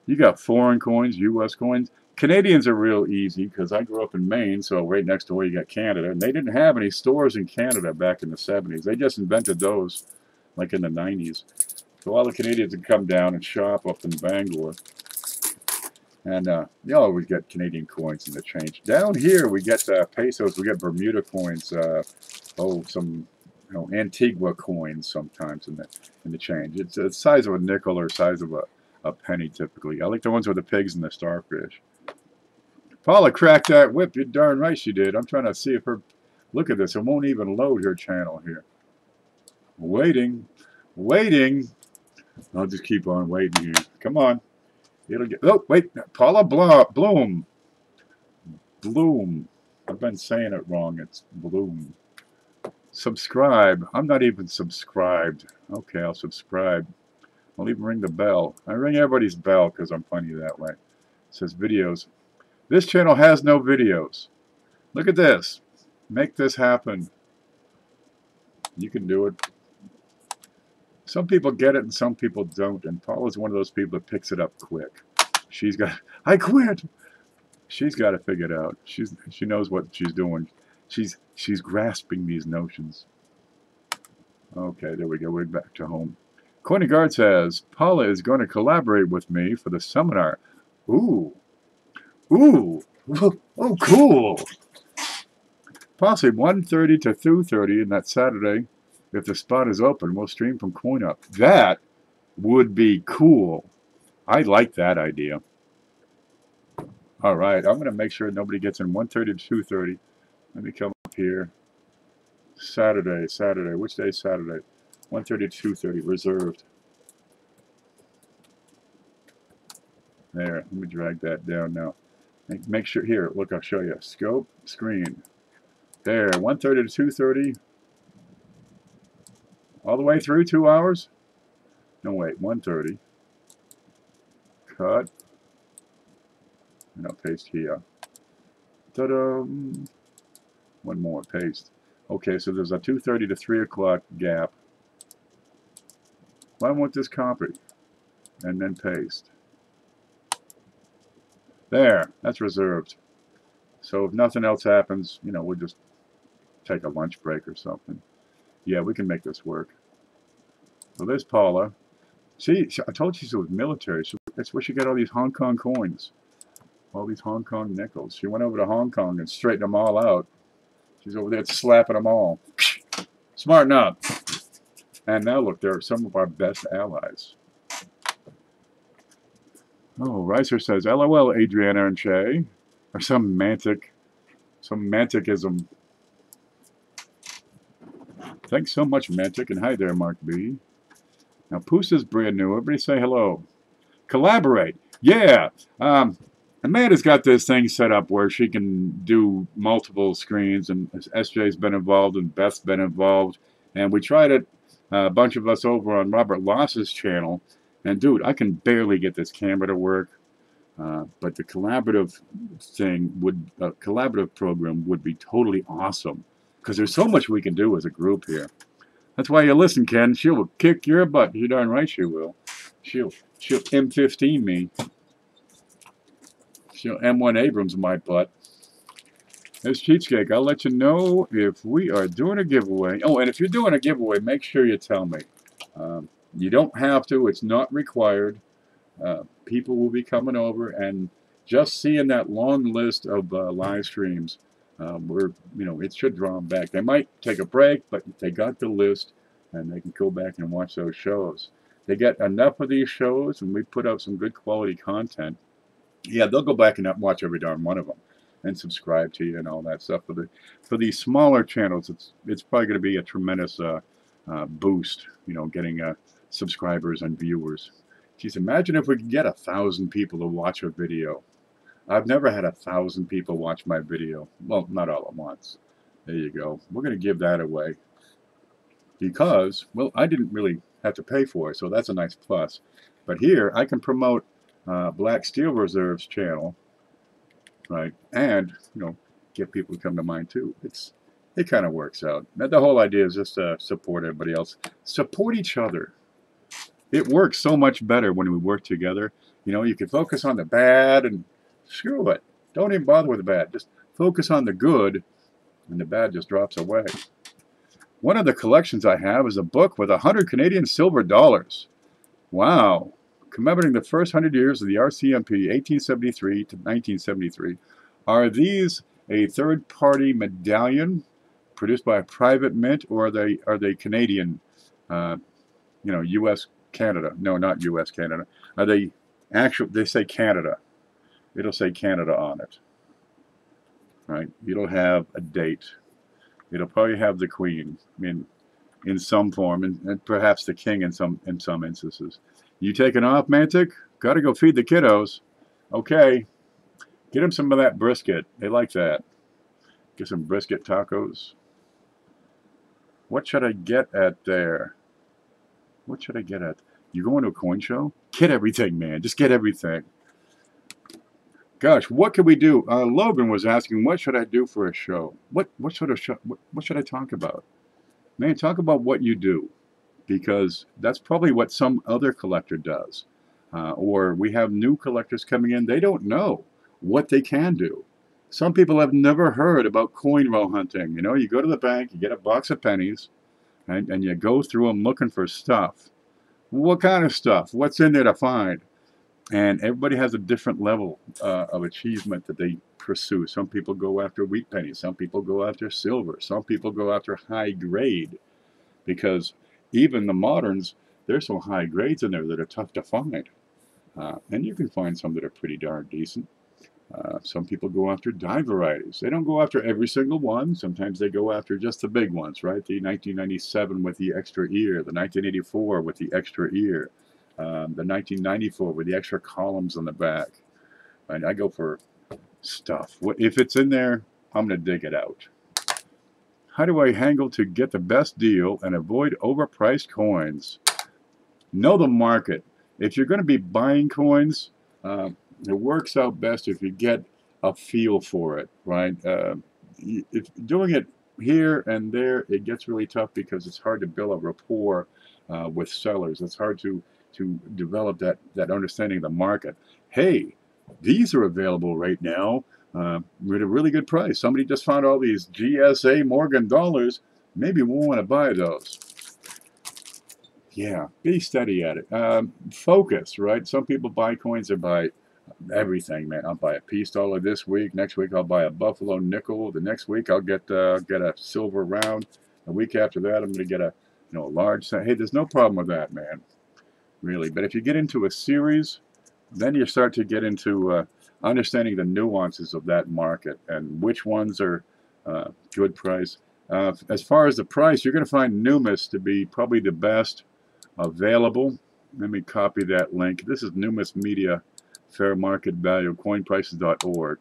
you got foreign coins, U.S. coins. Canadians are real easy because I grew up in Maine, so right next door you got Canada. And they didn't have any stores in Canada back in the 70s. They just invented those like in the 90s. So all the Canadians would come down and shop up in Bangor. And you always get Canadian coins in the change. Down here we get pesos, we get Bermuda coins, some Antigua coins sometimes in the change. It's the size of a nickel or size of a penny typically. I like the ones with the pigs and the starfish. Paula cracked that whip. You're darn right she did. I'm trying to see if her... Look at this. It won't even load her channel here. Waiting. Waiting. I'll just keep on waiting here. Come on. It'll get... Oh, wait. Paula Bloom. Bloom. I've been saying it wrong. It's Bloom. Subscribe. I'm not even subscribed. Okay, I'll subscribe. I'll even ring the bell. I ring everybody's bell because I'm funny that way. It says videos. This channel has no videos. Look at this. Make this happen. You can do it. Some people get it and some people don't. And Paula's one of those people that picks it up quick. She's got, I quit. She's got to figure it out. She knows what she's doing. She's grasping these notions. Okay, there we go. We're back to home. Coiny Guard says, Paula is going to collaborate with me for the seminar. Ooh. Ooh. Oh, cool. Possibly 1:30 to 2:30, and that's Saturday. If the spot is open, we'll stream from CoinUp. That would be cool. I like that idea. All right, I'm going to make sure nobody gets in 1:30 to 2:30. Let me come up here. Saturday. Which day is Saturday? 1:30 to 2:30, reserved. There, let me drag that down now. Make sure, here, look, I'll show you. Scope, screen. There, 1:30 to 2:30. All the way through 2 hours? No, wait, 1:30. Cut. And I'll paste here. Ta-da! One more, paste. Okay, so there's a 2:30 to 3 o'clock gap. Well, I want this copy, and then paste. There, that's reserved. So if nothing else happens, you know, we'll just take a lunch break or something. Yeah, we can make this work. So there's Paula. See, I told you she was military. That's where she got all these Hong Kong coins. All these Hong Kong nickels. She went over to Hong Kong and straightened them all out. She's over there slapping them all. Smarten up. And now look, they're some of our best allies. Oh, Reiser says, LOL, Adriana and Shay. Or some manticism. Thanks so much, Mantic, and hi there, Mark B. Now, Poos is brand new. Everybody say hello. Collaborate. Yeah. Amanda's got this thing set up where she can do multiple screens, and SJ's been involved, and Beth's been involved. And we tried it, a bunch of us over on Robert Loss's channel. And, dude, I can barely get this camera to work. But the collaborative collaborative program would be totally awesome. Because there's so much we can do as a group here. That's why you listen, Ken. She'll kick your butt. You're darn right she will. She'll M15 me. She'll M1 Abrams my butt. There's Cheapskate. I'll let you know if we are doing a giveaway. Oh, and if you're doing a giveaway, make sure you tell me. You don't have to. It's not required. People will be coming over, and just seeing that long list of live streams, it should draw them back. They might take a break, but they got the list, and they can go back and watch those shows. They get enough of these shows, and we put out some good quality content. Yeah, they'll go back and watch every darn one of them, and subscribe to you and all that stuff. For these smaller channels, it's probably going to be a tremendous boost. Getting subscribers and viewers. Geez, imagine if we could get 1,000 people to watch a video. I've never had 1,000 people watch my video. Well, not all at once. There you go. We're going to give that away. Because, well, I didn't really have to pay for it, so that's a nice plus. But here, I can promote Black Steel Reserve's channel, right? And, get people to come to mine too. It kind of works out. The whole idea is just to support everybody else. Support each other. It works so much better when we work together. You can focus on the bad and screw it. Don't even bother with the bad. Just focus on the good, and the bad just drops away. One of the collections I have is a book with 100 Canadian silver dollars. Wow. Commemorating the first 100 years of the RCMP, 1873 to 1973. Are these a third-party medallion produced by a private mint, or are they Canadian, U.S., Canada? No, not U.S., Canada. Are they actual? They say Canada. It'll say Canada on it. Right? It'll have a date. It'll probably have the Queen in some form, and perhaps the King in some instances. You taking off, Mantic? Got to go feed the kiddos. Okay. Get them some of that brisket. They like that. Get some brisket tacos. What should I get at there? What should I get at? You going to a coin show? Get everything, man. Just get everything. Gosh, what could we do? Logan was asking, what should I do for a show? What sort of show? What should I talk about? Man, talk about what you do, because that's probably what some other collector does. Or we have new collectors coming in. They don't know what they can do. Some people have never heard about coin roll hunting. You go to the bank, you get a box of pennies, and you go through them looking for stuff. What kind of stuff? What's in there to find? And everybody has a different level of achievement that they pursue. Some people go after wheat pennies. Some people go after silver. Some people go after high grade. Because even the moderns, there's some high grades in there that are tough to find. And you can find some that are pretty darn decent. Some people go after die varieties. They don't go after every single one. Sometimes they go after just the big ones, right? The 1997 with the extra ear, the 1984 with the extra ear, the 1994 with the extra columns on the back. And I go for stuff. If it's in there, I'm going to dig it out. How do I haggle to get the best deal and avoid overpriced coins? Know the market. If you're going to be buying coins, it works out best if you get a feel for it, right? if doing it here and there, it gets really tough because it's hard to build a rapport with sellers. It's hard to develop that understanding of the market. Hey, these are available right now at a really good price. Somebody just found all these GSA Morgan dollars. Maybe we'll want to buy those. Yeah, be steady at it. Focus, right? Some people buy coins or buy everything, man. I'll buy a peace dollar this week. Next week I'll buy a buffalo nickel. The next week I'll get a silver round. The week after that I'm going to get a a large. Hey, there's no problem with that, man. Really. But if you get into a series, then you start to get into understanding the nuances of that market and which ones are good price. As far as the price, you're going to find Numis to be probably the best available. Let me copy that link. This is Numis Media Fair Market Value, coinprices.org.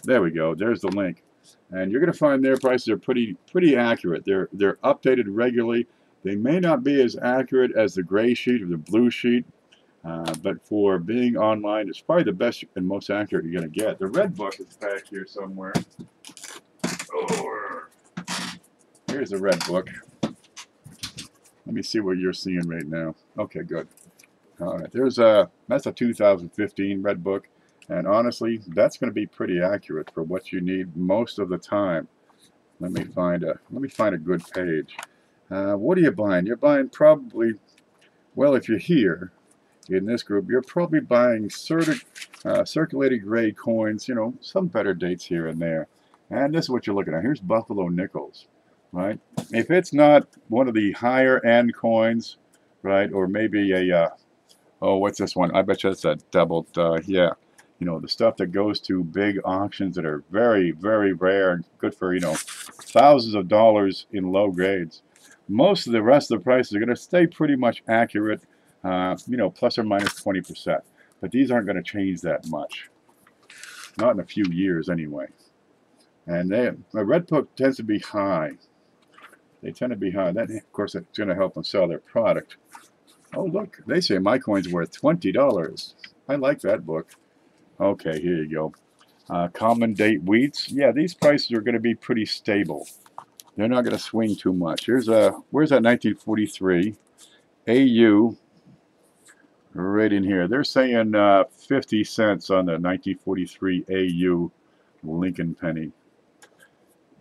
There we go. There's the link. And you're going to find their prices are pretty accurate. They're updated regularly. They may not be as accurate as the gray sheet or the blue sheet, but for being online, it's probably the best and most accurate you're going to get. The red book is back here somewhere. Oh, here's the red book. Let me see what you're seeing right now. Okay, good. All right, that's a 2015 red book, and honestly, that's going to be pretty accurate for what you need most of the time. Let me find a good page. What are you buying? You're buying probably, well, if you're here in this group, you're probably buying circulating grade coins. Some better dates here and there. And this is what you're looking at. Here's Buffalo nickels, right? If it's not one of the higher end coins, right, or maybe a oh, what's this one? I bet you it's a doubled, yeah. The stuff that goes to big auctions that are very, very rare and good for, thousands of dollars in low grades. Most of the rest of the prices are going to stay pretty much accurate, plus or minus 20%. But these aren't going to change that much. Not in a few years anyway. And a red book tends to be high. They tend to be high. That, of course, it's going to help them sell their product. Oh, look, they say my coin's worth $20. I like that book. Okay, here you go. Common date wheats. Yeah, these prices are going to be pretty stable. They're not going to swing too much. Where's that 1943 AU right in here? They're saying 50 cents on the 1943 AU Lincoln penny.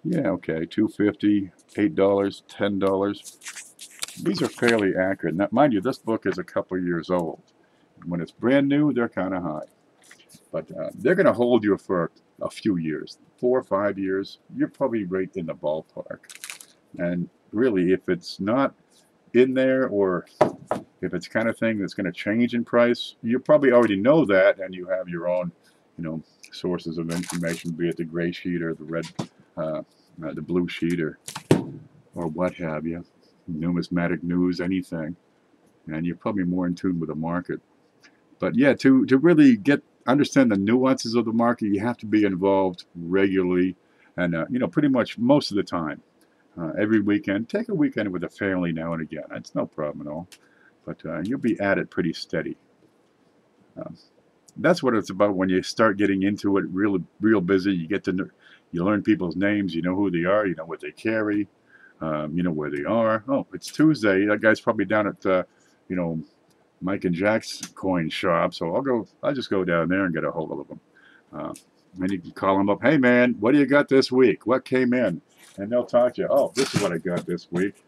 Yeah, okay, $2.50, $8, $10. These are fairly accurate. Now, mind you, this book is a couple years old. When it's brand new, they're kind of high. But they're going to hold you for a few years, 4 or 5 years. You're probably right in the ballpark. And really, if it's not in there, or if it's kind of thing that's going to change in price, you probably already know that, and you have your own, sources of information, be it the gray sheet or the red, the blue sheet, or what have you, numismatic news, anything. And you're probably more in tune with the market. But yeah, to really understand the nuances of the market, you have to be involved regularly, and pretty much most of the time, every weekend. Take a weekend with a family now and again. That's no problem at all. But you'll be at it pretty steady. That's what it's about when you start getting into it, real busy. You learn people's names. You know who they are. You know what they carry. You know where they are. Oh, it's Tuesday. That guy's probably down at Mike and Jack's coin shop, so I'll just go down there and get a hold of them. Then you can call them up. Hey man, what do you got this week? What came in? And they'll talk to you. Oh, this is what I got this week.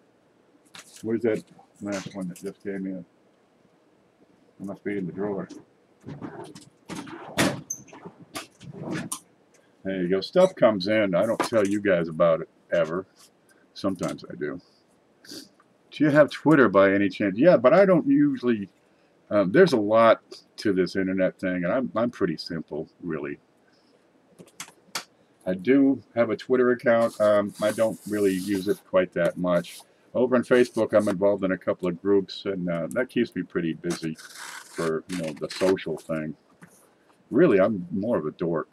Where's that last one that just came in? It must be in the drawer. There you go. Stuff comes in. I don't tell you guys about it ever. Sometimes I do. Do you have Twitter by any chance? Yeah, but I don't usually. There's a lot to this internet thing, and I'm pretty simple, really. I do have a Twitter account. I don't really use it quite that much. Over on Facebook, I'm involved in a couple of groups, and that keeps me pretty busy for the social thing. Really, I'm more of a dork.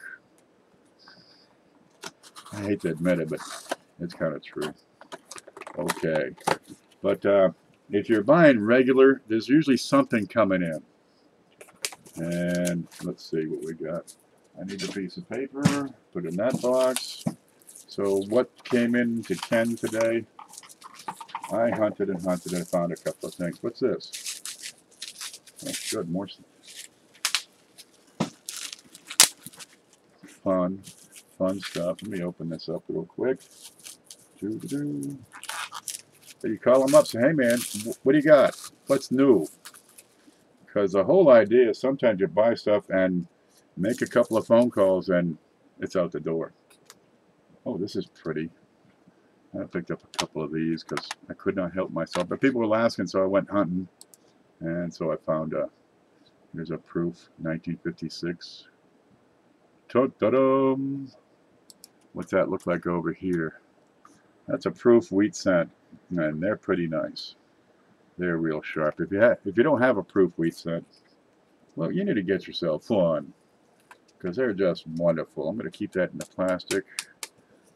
I hate to admit it, but it's kind of true. Okay, but if you're buying regular, there's usually something coming in. And let's see what we got. I need a piece of paper, put it in that box. So what came in to Ken today? I hunted and hunted and found a couple of things. What's this? Oh, good, more fun stuff. Let me open this up real quick. So you call them up, say, hey man, what do you got? What's new? Because the whole idea is sometimes you buy stuff and make a couple of phone calls and it's out the door. Oh, this is pretty. I picked up a couple of these because I could not help myself. But people were asking, so I went hunting. And so I found here's a proof, 1956. Ta-da-dum! What's that look like over here? That's a proof wheat scent. And they're pretty nice. They're real sharp. If you don't have a proof wheat scent, well, you need to get yourself one. Because they're just wonderful. I'm going to keep that in the plastic.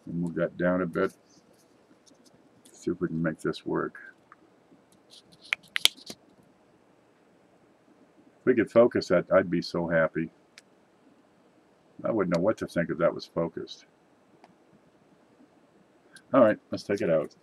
And move that down a bit. See if we can make this work. If we could focus that, I'd be so happy. I wouldn't know what to think if that was focused. Alright, let's take it out.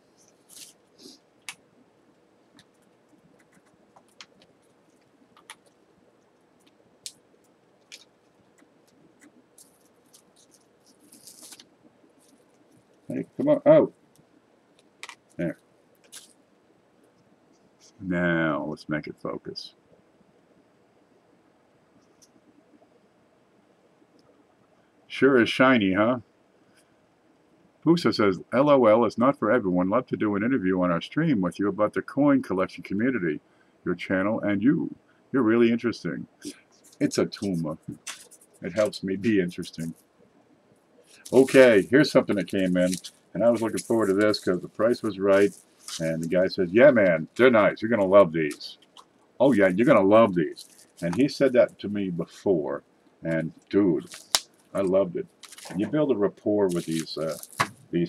Hey, come on, out! There. Now, let's make it focus. Sure is shiny, huh? Pusa says, LOL is not for everyone. Love to do an interview on our stream with you about the coin collection community, your channel, and you. You're really interesting. It's a tumor. It helps me be interesting. Okay, here's something that came in, and I was looking forward to this because the price was right, and the guy says, yeah, man, they're nice. You're going to love these. Oh, yeah, you're going to love these. And he said that to me before, and dude, I loved it. You build a rapport with these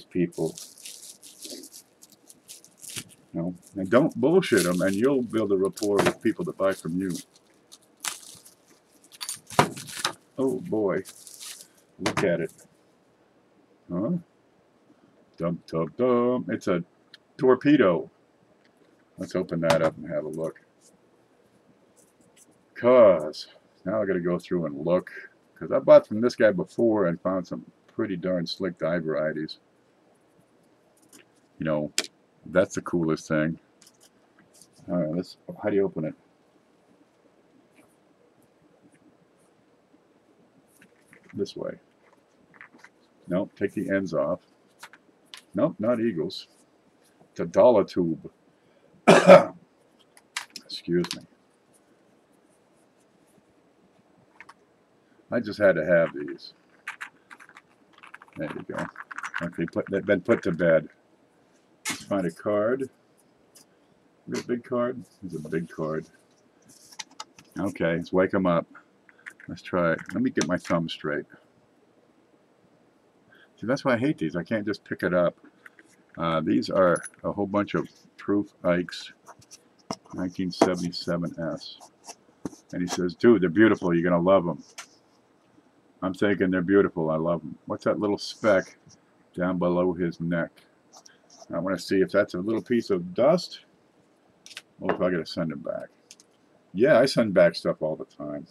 people, you know, and don't bullshit them, and you'll build a rapport with people that buy from you. Oh boy, look at it. Huh? Dum dum dum. It's a torpedo. Let's open that up and have a look. Cause now I got to go through and look. Because I bought from this guy before and found some pretty darn slick dye varieties. You know, that's the coolest thing. All right, how do you open it? This way. Nope, take the ends off. Nope, not eagles. It's a dollar tube. Excuse me. I just had to have these. There you go. Okay, they've been put to bed. Let's find a card. Is it a big card? It's a big card. Okay, let's wake them up. Let's try it. Let me get my thumb straight. See, that's why I hate these. I can't just pick it up. These are a whole bunch of Proof Ikes 1977S. And he says, dude, they're beautiful. You're going to love them. I'm thinking they're beautiful. I love them. What's that little speck down below his neck? I want to see if that's a little piece of dust or if I got to send it back. Yeah, I send back stuff all the time.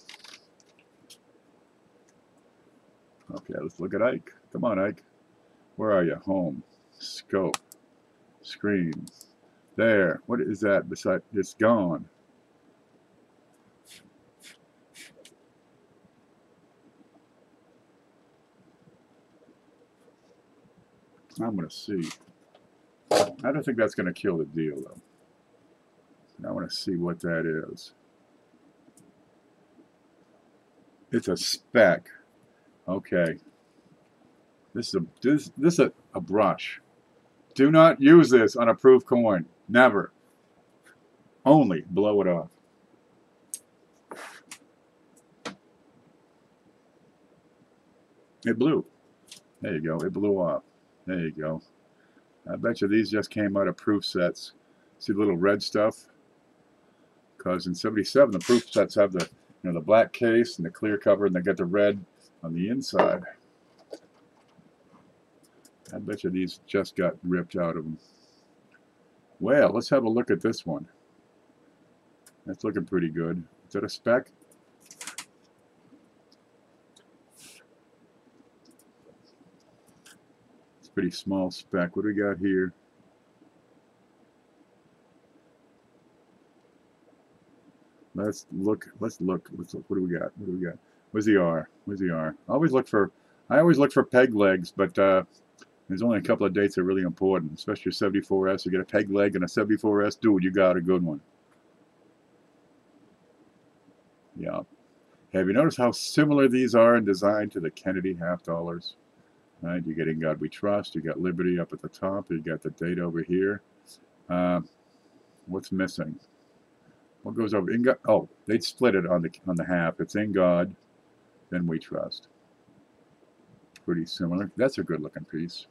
Okay, let's look at Ike. Come on, Ike. Where are you? Home. Scope. Screen. There. What is that beside? It's gone. I'm going to see. I don't think that's going to kill the deal, though. I want to see what that is. It's a speck. Okay. This is a brush. Do not use this on a proof coin. Never. Only blow it off. It blew. There you go. It blew off. There you go. I bet you these just came out of proof sets. See the little red stuff? Because in '77 the proof sets have the the black case and the clear cover, and they get the red on the inside. I bet you these just got ripped out of them. Well, let's have a look at this one. That's looking pretty good. Is that a spec? It's a pretty small spec. What do we got here? Let's look. What do we got? What do we got? Where's the R? Where's the R? I always look for peg legs, but there's only a couple of dates that are really important, especially your 74S. You get a peg leg and a 74S, dude, you got a good one. Yeah. Have you noticed how similar these are in design to the Kennedy half dollars? Right? You get In God We Trust. You got Liberty up at the top. You got the date over here. What's missing? What goes over? In God? Oh, they'd split it on the half. It's In God, then We Trust. Pretty similar. That's a good looking piece.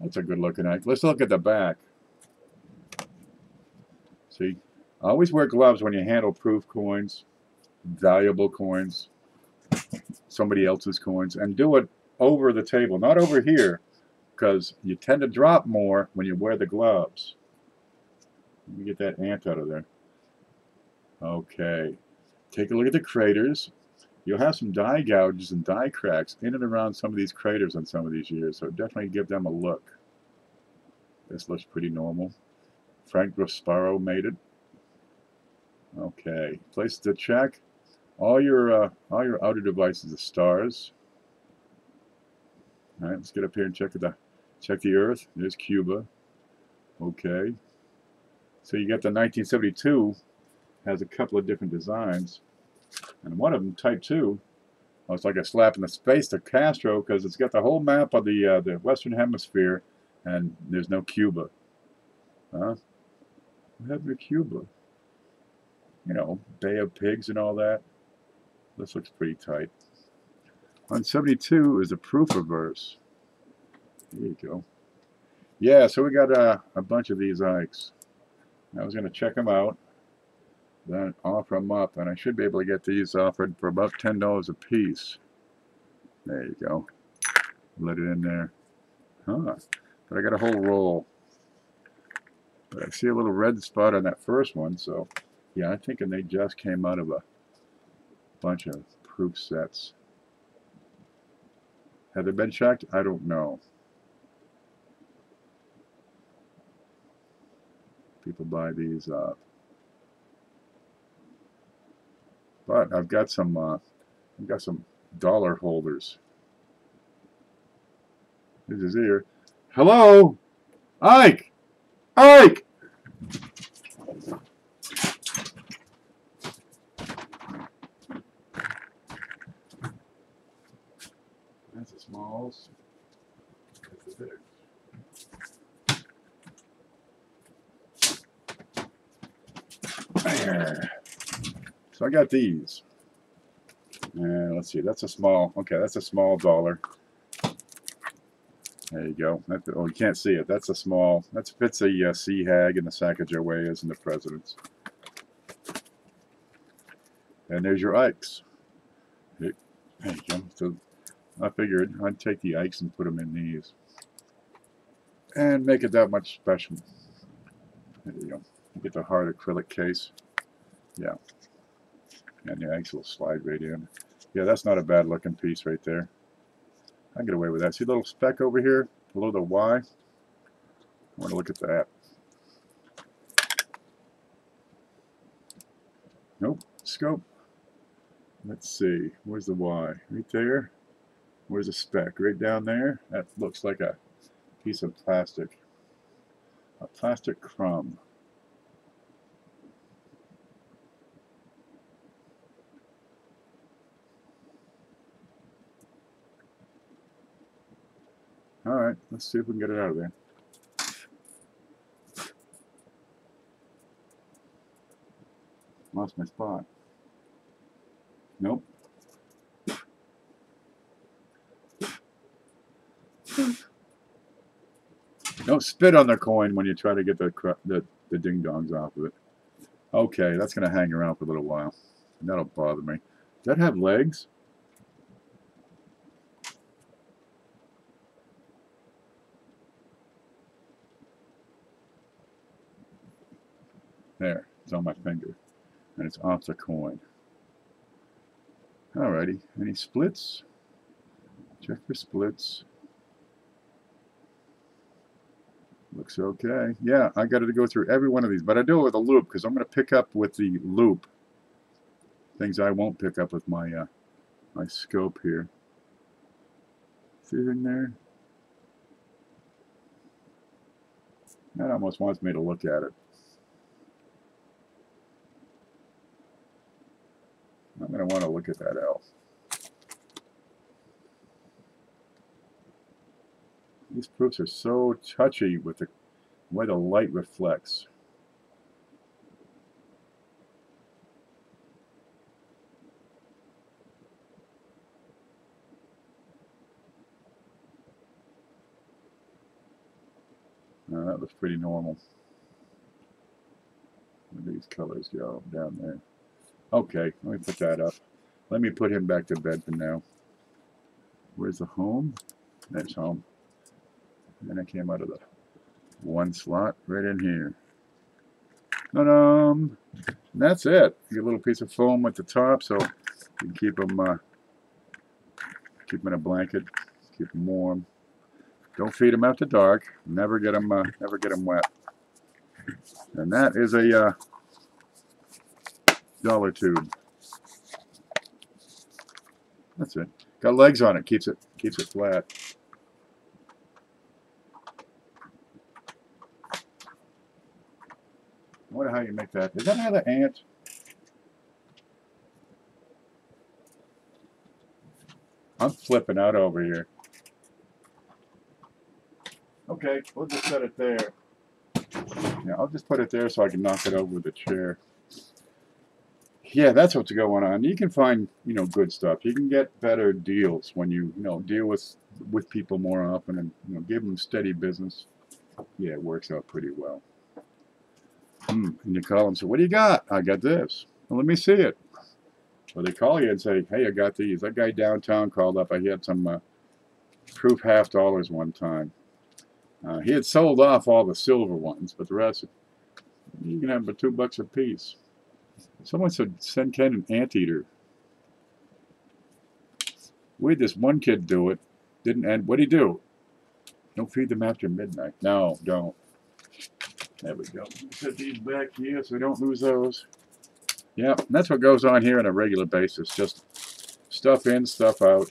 That's a good looking act. Let's look at the back. See, always wear gloves when you handle proof coins, valuable coins, somebody else's coins, and do it over the table, not over here, because you tend to drop more when you wear the gloves. Let me get that ant out of there. Okay, take a look at the craters. You'll have some die gouges and die cracks in and around some of these craters on some of these years, so definitely give them a look. This looks pretty normal. Frank Grosparo made it. Okay, place to check. All your outer devices are stars. All right, let's get up here and check the Earth. There's Cuba. Okay. So you got the 1972. Has a couple of different designs, and one of them, Type 2. Oh, it's like a slap in the face to Castro because it's got the whole map of the Western Hemisphere, and there's no Cuba. Huh? What happened to Cuba? You know, Bay of Pigs and all that. This looks pretty tight. On 72 is a proof reverse. There you go. Yeah, so we got a bunch of these Ikes. I was going to check them out, then offer them up, and I should be able to get these offered for about $10 a piece. There you go. Let it in there. Huh. But I got a whole roll. But I see a little red spot on that first one, so yeah, I'm thinking they just came out of a bunch of proof sets. Have they been checked? I don't know. People buy these up. But I've got some dollar holders. This is here. Hello, Ike. Ike. That's the smalls. That's the bigs. There. So I got these. And let's see, that's a small. Okay, that's a small dollar. There you go. Oh, you can't see it. That's a small. That fits a Sea Hag and the Sacagaweas and the Presidents. And there's your Ikes. There you go. So I figured I'd take the Ikes and put them in these. And make it that much special. There you go. Get the hard acrylic case. Yeah. And the Ikes will slide right in. Yeah, that's not a bad looking piece right there. I can get away with that. See the little speck over here below the Y? I want to look at that. Nope. Scope. Let's see. Where's the Y? Right there. Where's the speck? Right down there. That looks like a piece of plastic. A plastic crumb. Alright, let's see if we can get it out of there. Lost my spot. Nope. Don't spit on the coin when you try to get the ding-dongs off of it. Okay, that's going to hang around for a little while. That'll bother me. Does that have legs? There, it's on my finger. And it's off the coin. Alrighty, any splits? Check for splits. Looks okay. Yeah, I got to go through every one of these, but I do it with a loop because I'm going to pick up with the loop things I won't pick up with my my scope here. See in there? That almost wants me to look at it. I'm going to want to look at that L. These proofs are so touchy with the way the light reflects. That looks pretty normal. Where these colors go down there. Okay, let me put that up. Let me put him back to bed for now. Where's the home? There's home. And I came out of the one slot right in here. Ta-da! And that's it. You get a little piece of foam at the top, so you can keep them in a blanket, keep them warm. Don't feed them after dark. Never get them wet. And that is a dollar tube. That's it. Got legs on it. Keeps it flat. I wonder how you make that. Is that another ant? I'm flipping out over here. Okay, we'll just set it there. Yeah, I'll just put it there so I can knock it over with the chair. Yeah, that's what's going on. You can find, good stuff. You can get better deals when you, deal with people more often and, give them steady business. Yeah, it works out pretty well. And you call them and say, what do you got? I got this. Well, let me see it. Well, they call you and say, hey, I got these. That guy downtown called up. I had some proof $50 one time. He had sold off all the silver ones, but the rest, you can have them for $2 a piece. Someone said, send Ken an anteater. We had this one kid do it. Didn't end. What'd he do? Don't feed them after midnight. No, don't. There we go. Put these back here so we don't lose those. Yeah, that's what goes on here on a regular basis. Just stuff in, stuff out.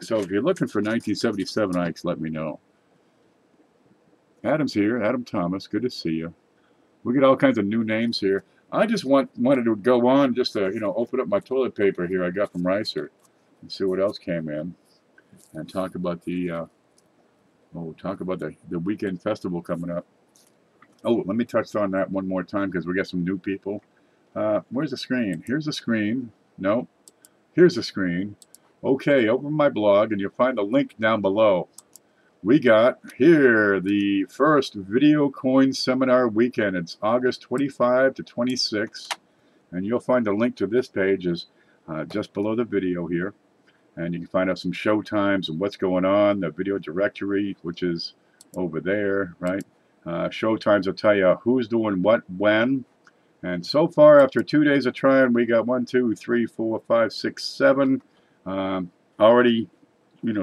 So if you're looking for 1977 Ikes, let me know. Adam's here. Adam Thomas. Good to see you. We get all kinds of new names here. I just wanted to go on just to, open up my toilet paper here I got from Ricer and see what else came in and talk about the the weekend festival coming up. Oh, let me touch on that one more time because we got some new people. Where's the screen? Here's the screen. No, here's the screen. Okay, open my blog and you'll find a link down below. We got here the first Video Coin Seminar weekend. It's August 25 to 26, and you'll find the link to this page is just below the video here. And you can find out some show times and what's going on, the video directory, which is over there, right? Show times will tell you who's doing what, when. And so far, after 2 days of trying, we got 1, 2, 3, 4, 5, 6, 7 already,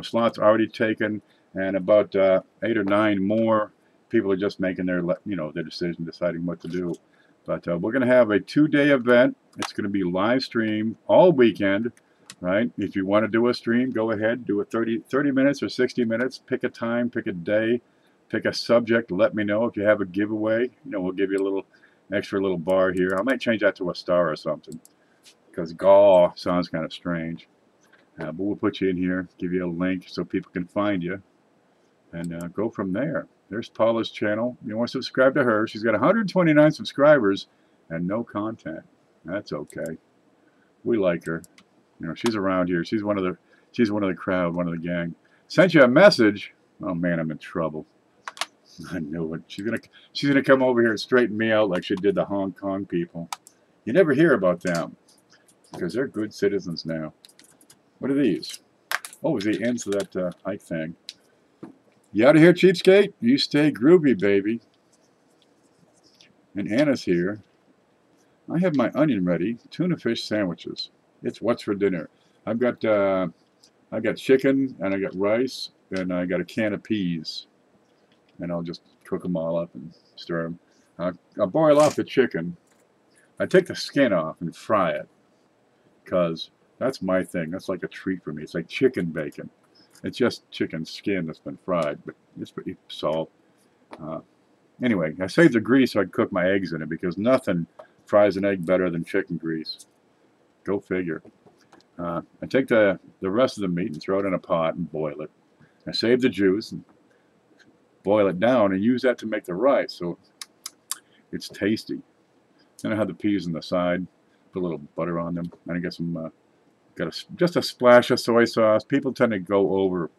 slots already taken. And about 8 or 9 more people are just making their decision, deciding what to do. But we're going to have a 2-day event. It's going to be live stream all weekend, right? If you want to do a stream, go ahead, do it 30 minutes or 60 minutes. Pick a time, pick a day, pick a subject. Let me know if you have a giveaway. We'll give you a little extra little bar here. I might change that to a star or something because gaw sounds kind of strange. But we'll put you in here, give you a link so people can find you. And go from there. There's Paula's channel. You want to subscribe to her. She's got 129 subscribers and no content. That's okay. We like her. She's around here. She's one of the crowd, one of the gang. Sent you a message. Oh man, I'm in trouble. I knew it. She's gonna come over here and straighten me out like she did the Hong Kong people. You never hear about them because they're good citizens now. What are these? Oh, the ends of that Ike thing. You out of here, cheapskate? You stay groovy, baby. And Anna's here. I have my onion ready. Tuna fish sandwiches. It's what's for dinner. I've got chicken, and I got rice, and I got a can of peas. And I'll just cook them all up and stir them. I'll boil off the chicken. I take the skin off and fry it, because that's my thing. That's like a treat for me. It's like chicken bacon. It's just chicken skin that's been fried, but it's pretty salt. Anyway, I saved the grease so I could cook my eggs in it, because nothing fries an egg better than chicken grease. Go figure. I take the rest of the meat and throw it in a pot and boil it. I save the juice and boil it down and use that to make the rice, so it's tasty. Then I have the peas on the side, put a little butter on them, and I get some, just a splash of soy sauce. People tend to go over,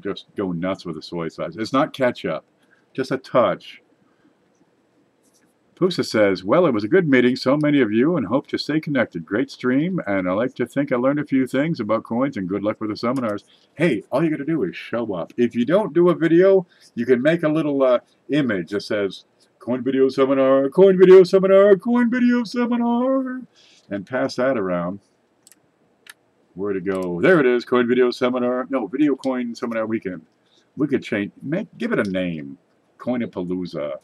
just go nuts with the soy sauce. It's not ketchup, just a touch. Pusa says, well, it was a good meeting, so many of you, and hope to stay connected. Great stream, and I like to think I learned a few things about coins, and good luck with the seminars. Hey, all you got to do is show up. If you don't do a video, you can make a little image that says, coin video seminar, coin video seminar, coin video seminar, and pass that around. Where to go? There it is, coin video seminar. No, video coin seminar weekend. We could give it a name, Coinapalooza,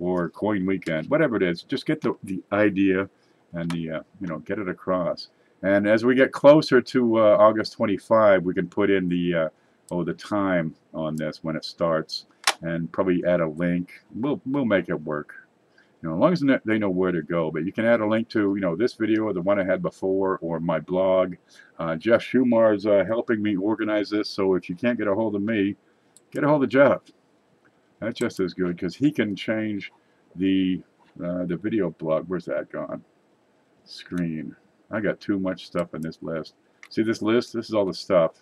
or Coin Weekend, whatever it is. Just get the idea and get it across. And as we get closer to August 25, we can put in the time on this when it starts, and probably add a link. We'll make it work. As long as they know where to go. But you can add a link to this video or the one I had before, or my blog. Jeff Schumar's helping me organize this, so if you can't get a hold of me, get a hold of Jeff. That's just as good, because he can change the video blog. Where's that gone? Screen. I got too much stuff in this list. See this list? This is all the stuff.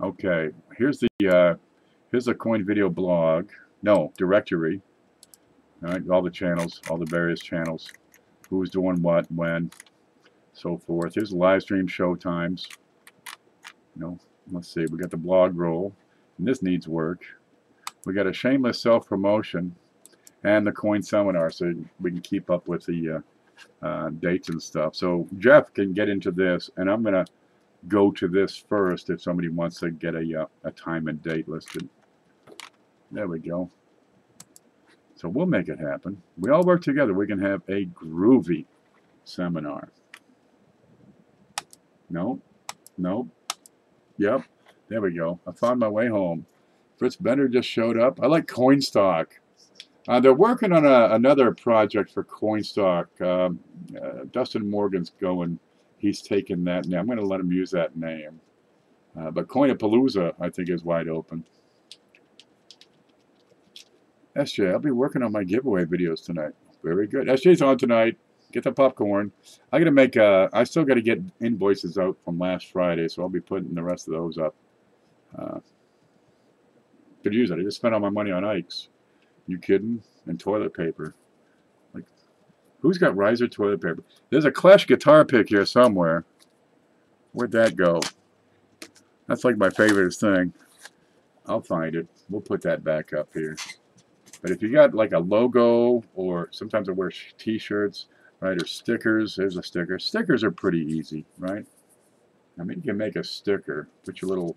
Okay, here's the coin video blog. No, directory. All right, all the channels, all the various channels, who's doing what, when, so forth. Here's the live stream show times. Let's see. We got the blog roll, and this needs work. We got a shameless self-promotion and the coin seminar, so we can keep up with the dates and stuff. So Jeff can get into this, and I'm going to go to this first if somebody wants to get a time and date listed. There we go. So we'll make it happen. We all work together. We can have a groovy seminar. No. Yep. There we go. I found my way home. Fritz Bender just showed up. I like CoinStock. They're working on another project for CoinStock. Dustin Morgan's going. He's taken that name. I'm going to let him use that name. But Coinapalooza, I think, is wide open. SJ, I'll be working on my giveaway videos tonight. Very good. SJ's on tonight. Get the popcorn. I got to make. I still got to get invoices out from last Friday, so I'll be putting the rest of those up. Could use it. I just spent all my money on Ike's. You kidding? And toilet paper. Like, who's got riser toilet paper? There's a Clash guitar pick here somewhere. Where'd that go? That's like my favorite thing. I'll find it. We'll put that back up here. But if you got like a logo, or sometimes I wear t-shirts, right, or stickers. There's a sticker. Stickers are pretty easy, right? I mean, you can make a sticker. Put your little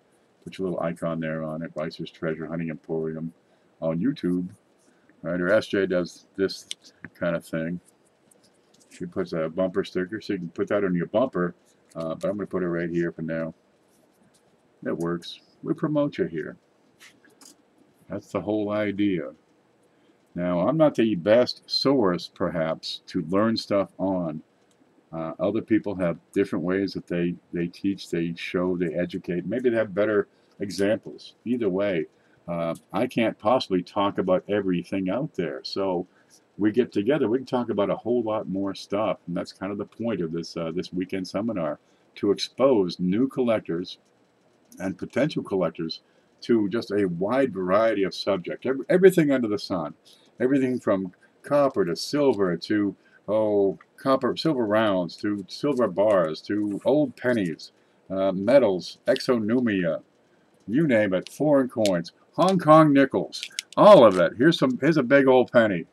icon there on it. Vicer's Treasure Hunting Emporium on YouTube, right? Or SJ does this kind of thing. She puts a bumper sticker, so you can put that on your bumper. But I'm going to put it right here for now. That works. We promote you here. That's the whole idea. Now, I'm not the best source, perhaps, to learn stuff on. Other people have different ways that they teach, they show, they educate. Maybe they have better examples. Either way, I can't possibly talk about everything out there. So we get together, we can talk about a whole lot more stuff. And that's kind of the point of this weekend seminar, to expose new collectors and potential collectors to just a wide variety of subjects. Everything under the sun. Everything from copper to silver to silver rounds to silver bars to old pennies, metals, exonumia, you name it, foreign coins, Hong Kong nickels, all of it. Here's a big old penny.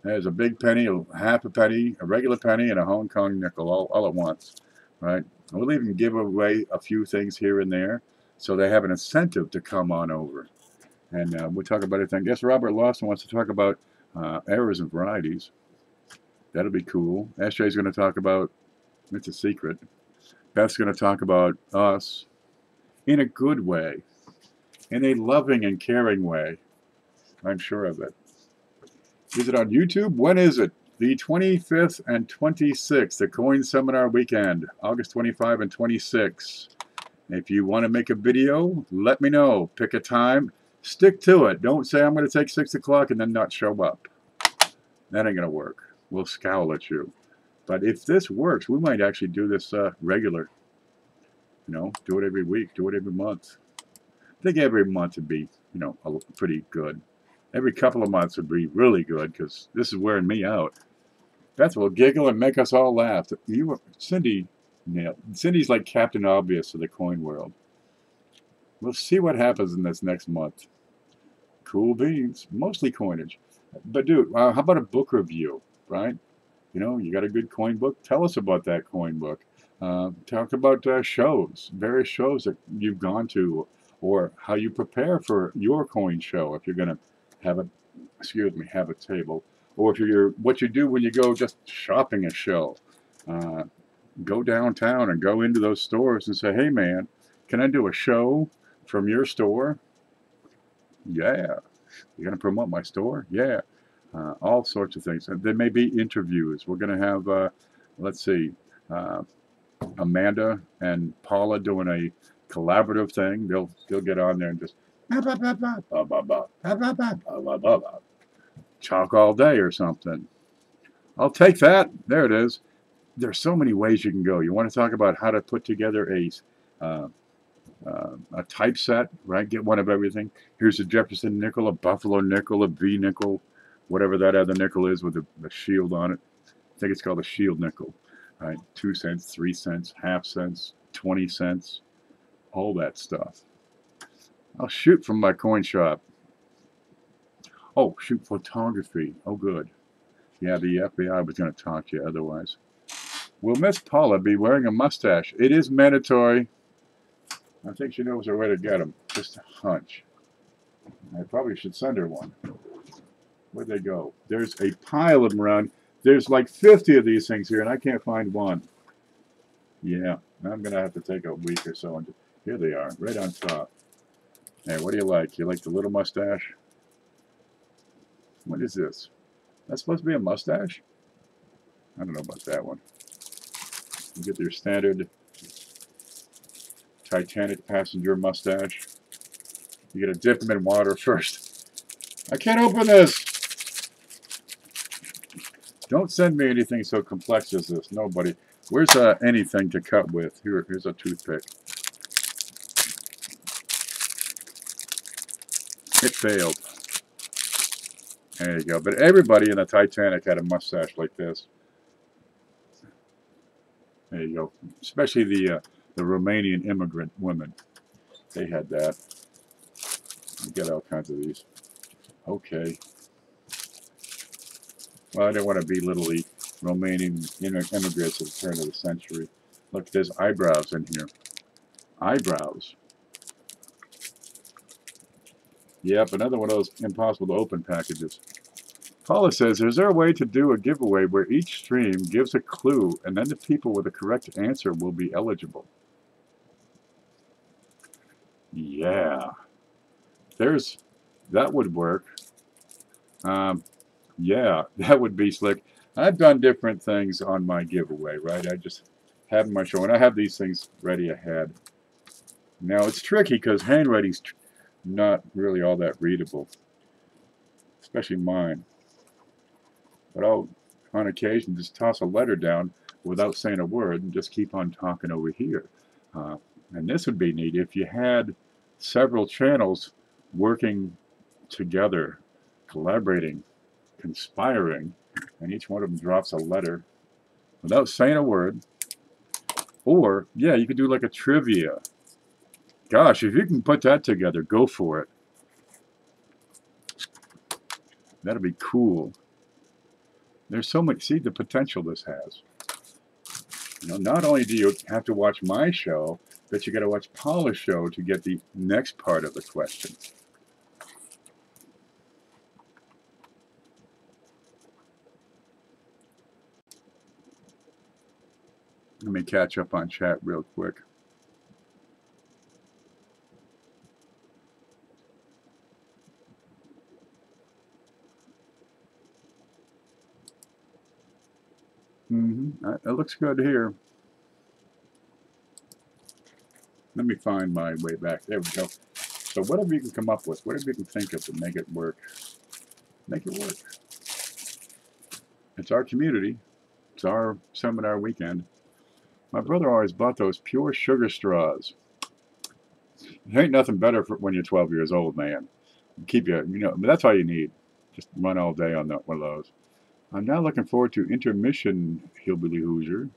There's a big penny, a half a penny, a regular penny, and a Hong Kong nickel all at once, right? And we'll even give away a few things here and there so they have an incentive to come on over. And we'll talk about it then. I guess Robert Lawson wants to talk about errors and varieties. That'll be cool. SJ's going to talk about, it's a secret. Beth's going to talk about us in a good way, in a loving and caring way. I'm sure of it. Is it on YouTube? When is it? The 25th and 26th, the Coin Seminar Weekend, August 25 and 26. If you want to make a video, let me know. Pick a time. Stick to it. Don't say I'm going to take 6 o'clock and then not show up. That ain't going to work. We'll scowl at you. But if this works, we might actually do this regular. You know, do it every week. Do it every month. I think every month would be, you know, pretty good. Every couple of months would be really good because this is wearing me out. Beth will giggle and make us all laugh. Cindy, Cindy's like Captain Obvious of the coin world. We'll see what happens in this next month. Cool beans, mostly coinage. But dude, how about a book review, right? You know, you got a good coin book? Tell us about that coin book. Talk about shows, various shows that you've gone to, or how you prepare for your coin show if you're going to have a table, or if you're what you do when you go just shopping a show. Go downtown and go into those stores and say, hey man, can I do a show from your store? Yeah. You're going to promote my store? Yeah. All sorts of things. There may be interviews. We're going to have, let's see, Amanda and Paula doing a collaborative thing. They'll get on there and just talk all day or something. I'll take that. There it is. There's so many ways you can go. You want to talk about how to put together a typeset, right? Get one of everything. Here's a Jefferson nickel, a Buffalo nickel, a V nickel, whatever that other nickel is with the shield on it. I think it's called a shield nickel, right? 2 cents, 3 cents, half cents, 20 cents, all that stuff. I'll shoot from my coin shop. Oh, shoot photography. Oh, good. Yeah, the FBI was going to talk to you otherwise. Will Miss Paula be wearing a mustache? It is mandatory. I think she knows where to get them. Just a hunch. I probably should send her one. Where'd they go? There's a pile of them around. There's like 50 of these things here, and I can't find one. Yeah, I'm going to have to take a week or so. And here they are, right on top. Hey, what do you like? You like the little mustache? What is this? That's supposed to be a mustache? I don't know about that one. You get your standard Titanic passenger mustache. You gotta dip them in water first. I can't open this! Don't send me anything so complex as this. Nobody. Where's anything to cut with? Here's a toothpick. It failed. There you go. But everybody in the Titanic had a mustache like this. There you go. Especially the Romanian immigrant women. They had that. You get all kinds of these. Okay. Well, I don't want to belittle the Romanian immigrants at the turn of the century. Look, there's eyebrows in here. Eyebrows. Yep, another one of those impossible to open packages. Paula says, is there a way to do a giveaway where each stream gives a clue and then the people with the correct answer will be eligible? Yeah. That would work. Yeah, that would be slick. I've done different things on my giveaway, right? I just have my show, and I have these things ready ahead. Now, it's tricky because handwriting's not really all that readable, especially mine. But I'll, on occasion, just toss a letter down without saying a word and just keep on talking over here. And this would be neat if you had several channels working together, collaborating, conspiring, and each one of them drops a letter without saying a word. Or, yeah, you could do like a trivia. Gosh, if you can put that together, go for it. That'd be cool. There's so much, see the potential this has. You know, not only do you have to watch my show, but you got to watch Paula's show to get the next part of the question. Let me catch up on chat real quick. It looks good here. Let me find my way back. There we go. So whatever you can come up with, whatever you can think of to make it work, make it work. It's our community. It's our seminar weekend. My brother always bought those pure sugar straws. There ain't nothing better for when you're 12 years old, man. Keep you, you know, that's all you need. Just run all day on one of those. I'm now looking forward to intermission, Hillbilly Hoosier.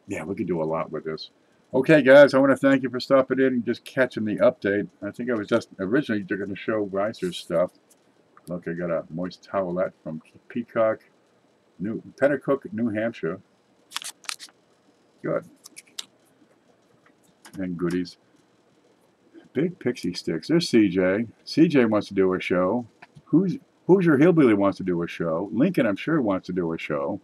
Yeah, we could do a lot with this. Okay, guys, I want to thank you for stopping in and just catching the update. I think I was just originally going to show Reiser's stuff. Look, I got a moist towelette from Peacock, Pennacook, New Hampshire. Good. And goodies. Big pixie sticks. There's CJ. CJ wants to do a show. Hoosier Hillbilly wants to do a show. Lincoln, I'm sure, wants to do a show.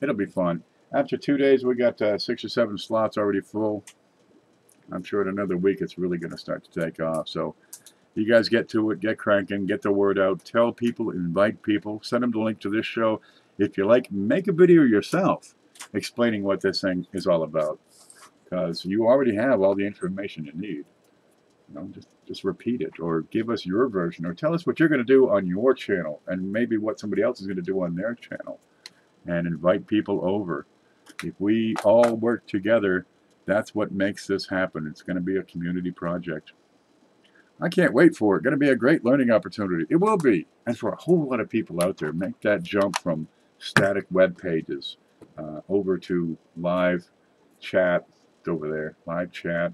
It'll be fun. After 2 days, we got 6 or 7 slots already full. I'm sure in another week it's really going to start to take off. So you guys get to it, get cranking, get the word out, tell people, invite people, send them the link to this show. If you like, make a video yourself explaining what this thing is all about, because you already have all the information you need. You know, just repeat it, or give us your version, or tell us what you're going to do on your channel, and maybe what somebody else is going to do on their channel, and invite people over. If we all work together, that's what makes this happen. It's going to be a community project. I can't wait for it. Going to be a great learning opportunity. It will be. And for a whole lot of people out there, make that jump from static web pages over to live chat over there, live chat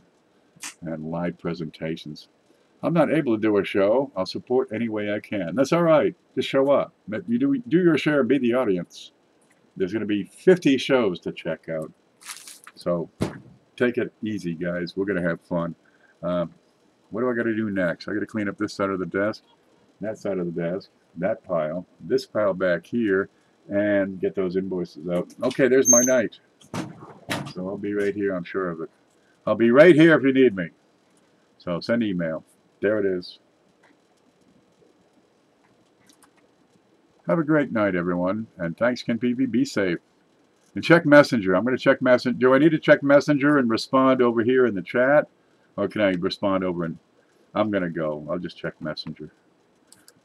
and live presentations. I'm not able to do a show. I'll support any way I can. That's all right. Just show up. You do your share and be the audience. There's going to be 50 shows to check out. So take it easy, guys. We're going to have fun. What do I got to do next? I got to clean up this side of the desk, that side of the desk, that pile, this pile back here, and get those invoices out. Okay, there's my night. So I'll be right here, I'm sure of it. I'll be right here if you need me. So send email. There it is. Have a great night, everyone. And thanks, Ken PV. Be safe. And check Messenger. I'm going to check Messenger. Do I need to check Messenger and respond over here in the chat? Or can I respond over in... I'm going to go. I'll just check Messenger.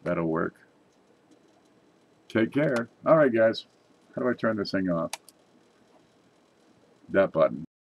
That'll work. Take care. All right, guys. How do I turn this thing off? That button.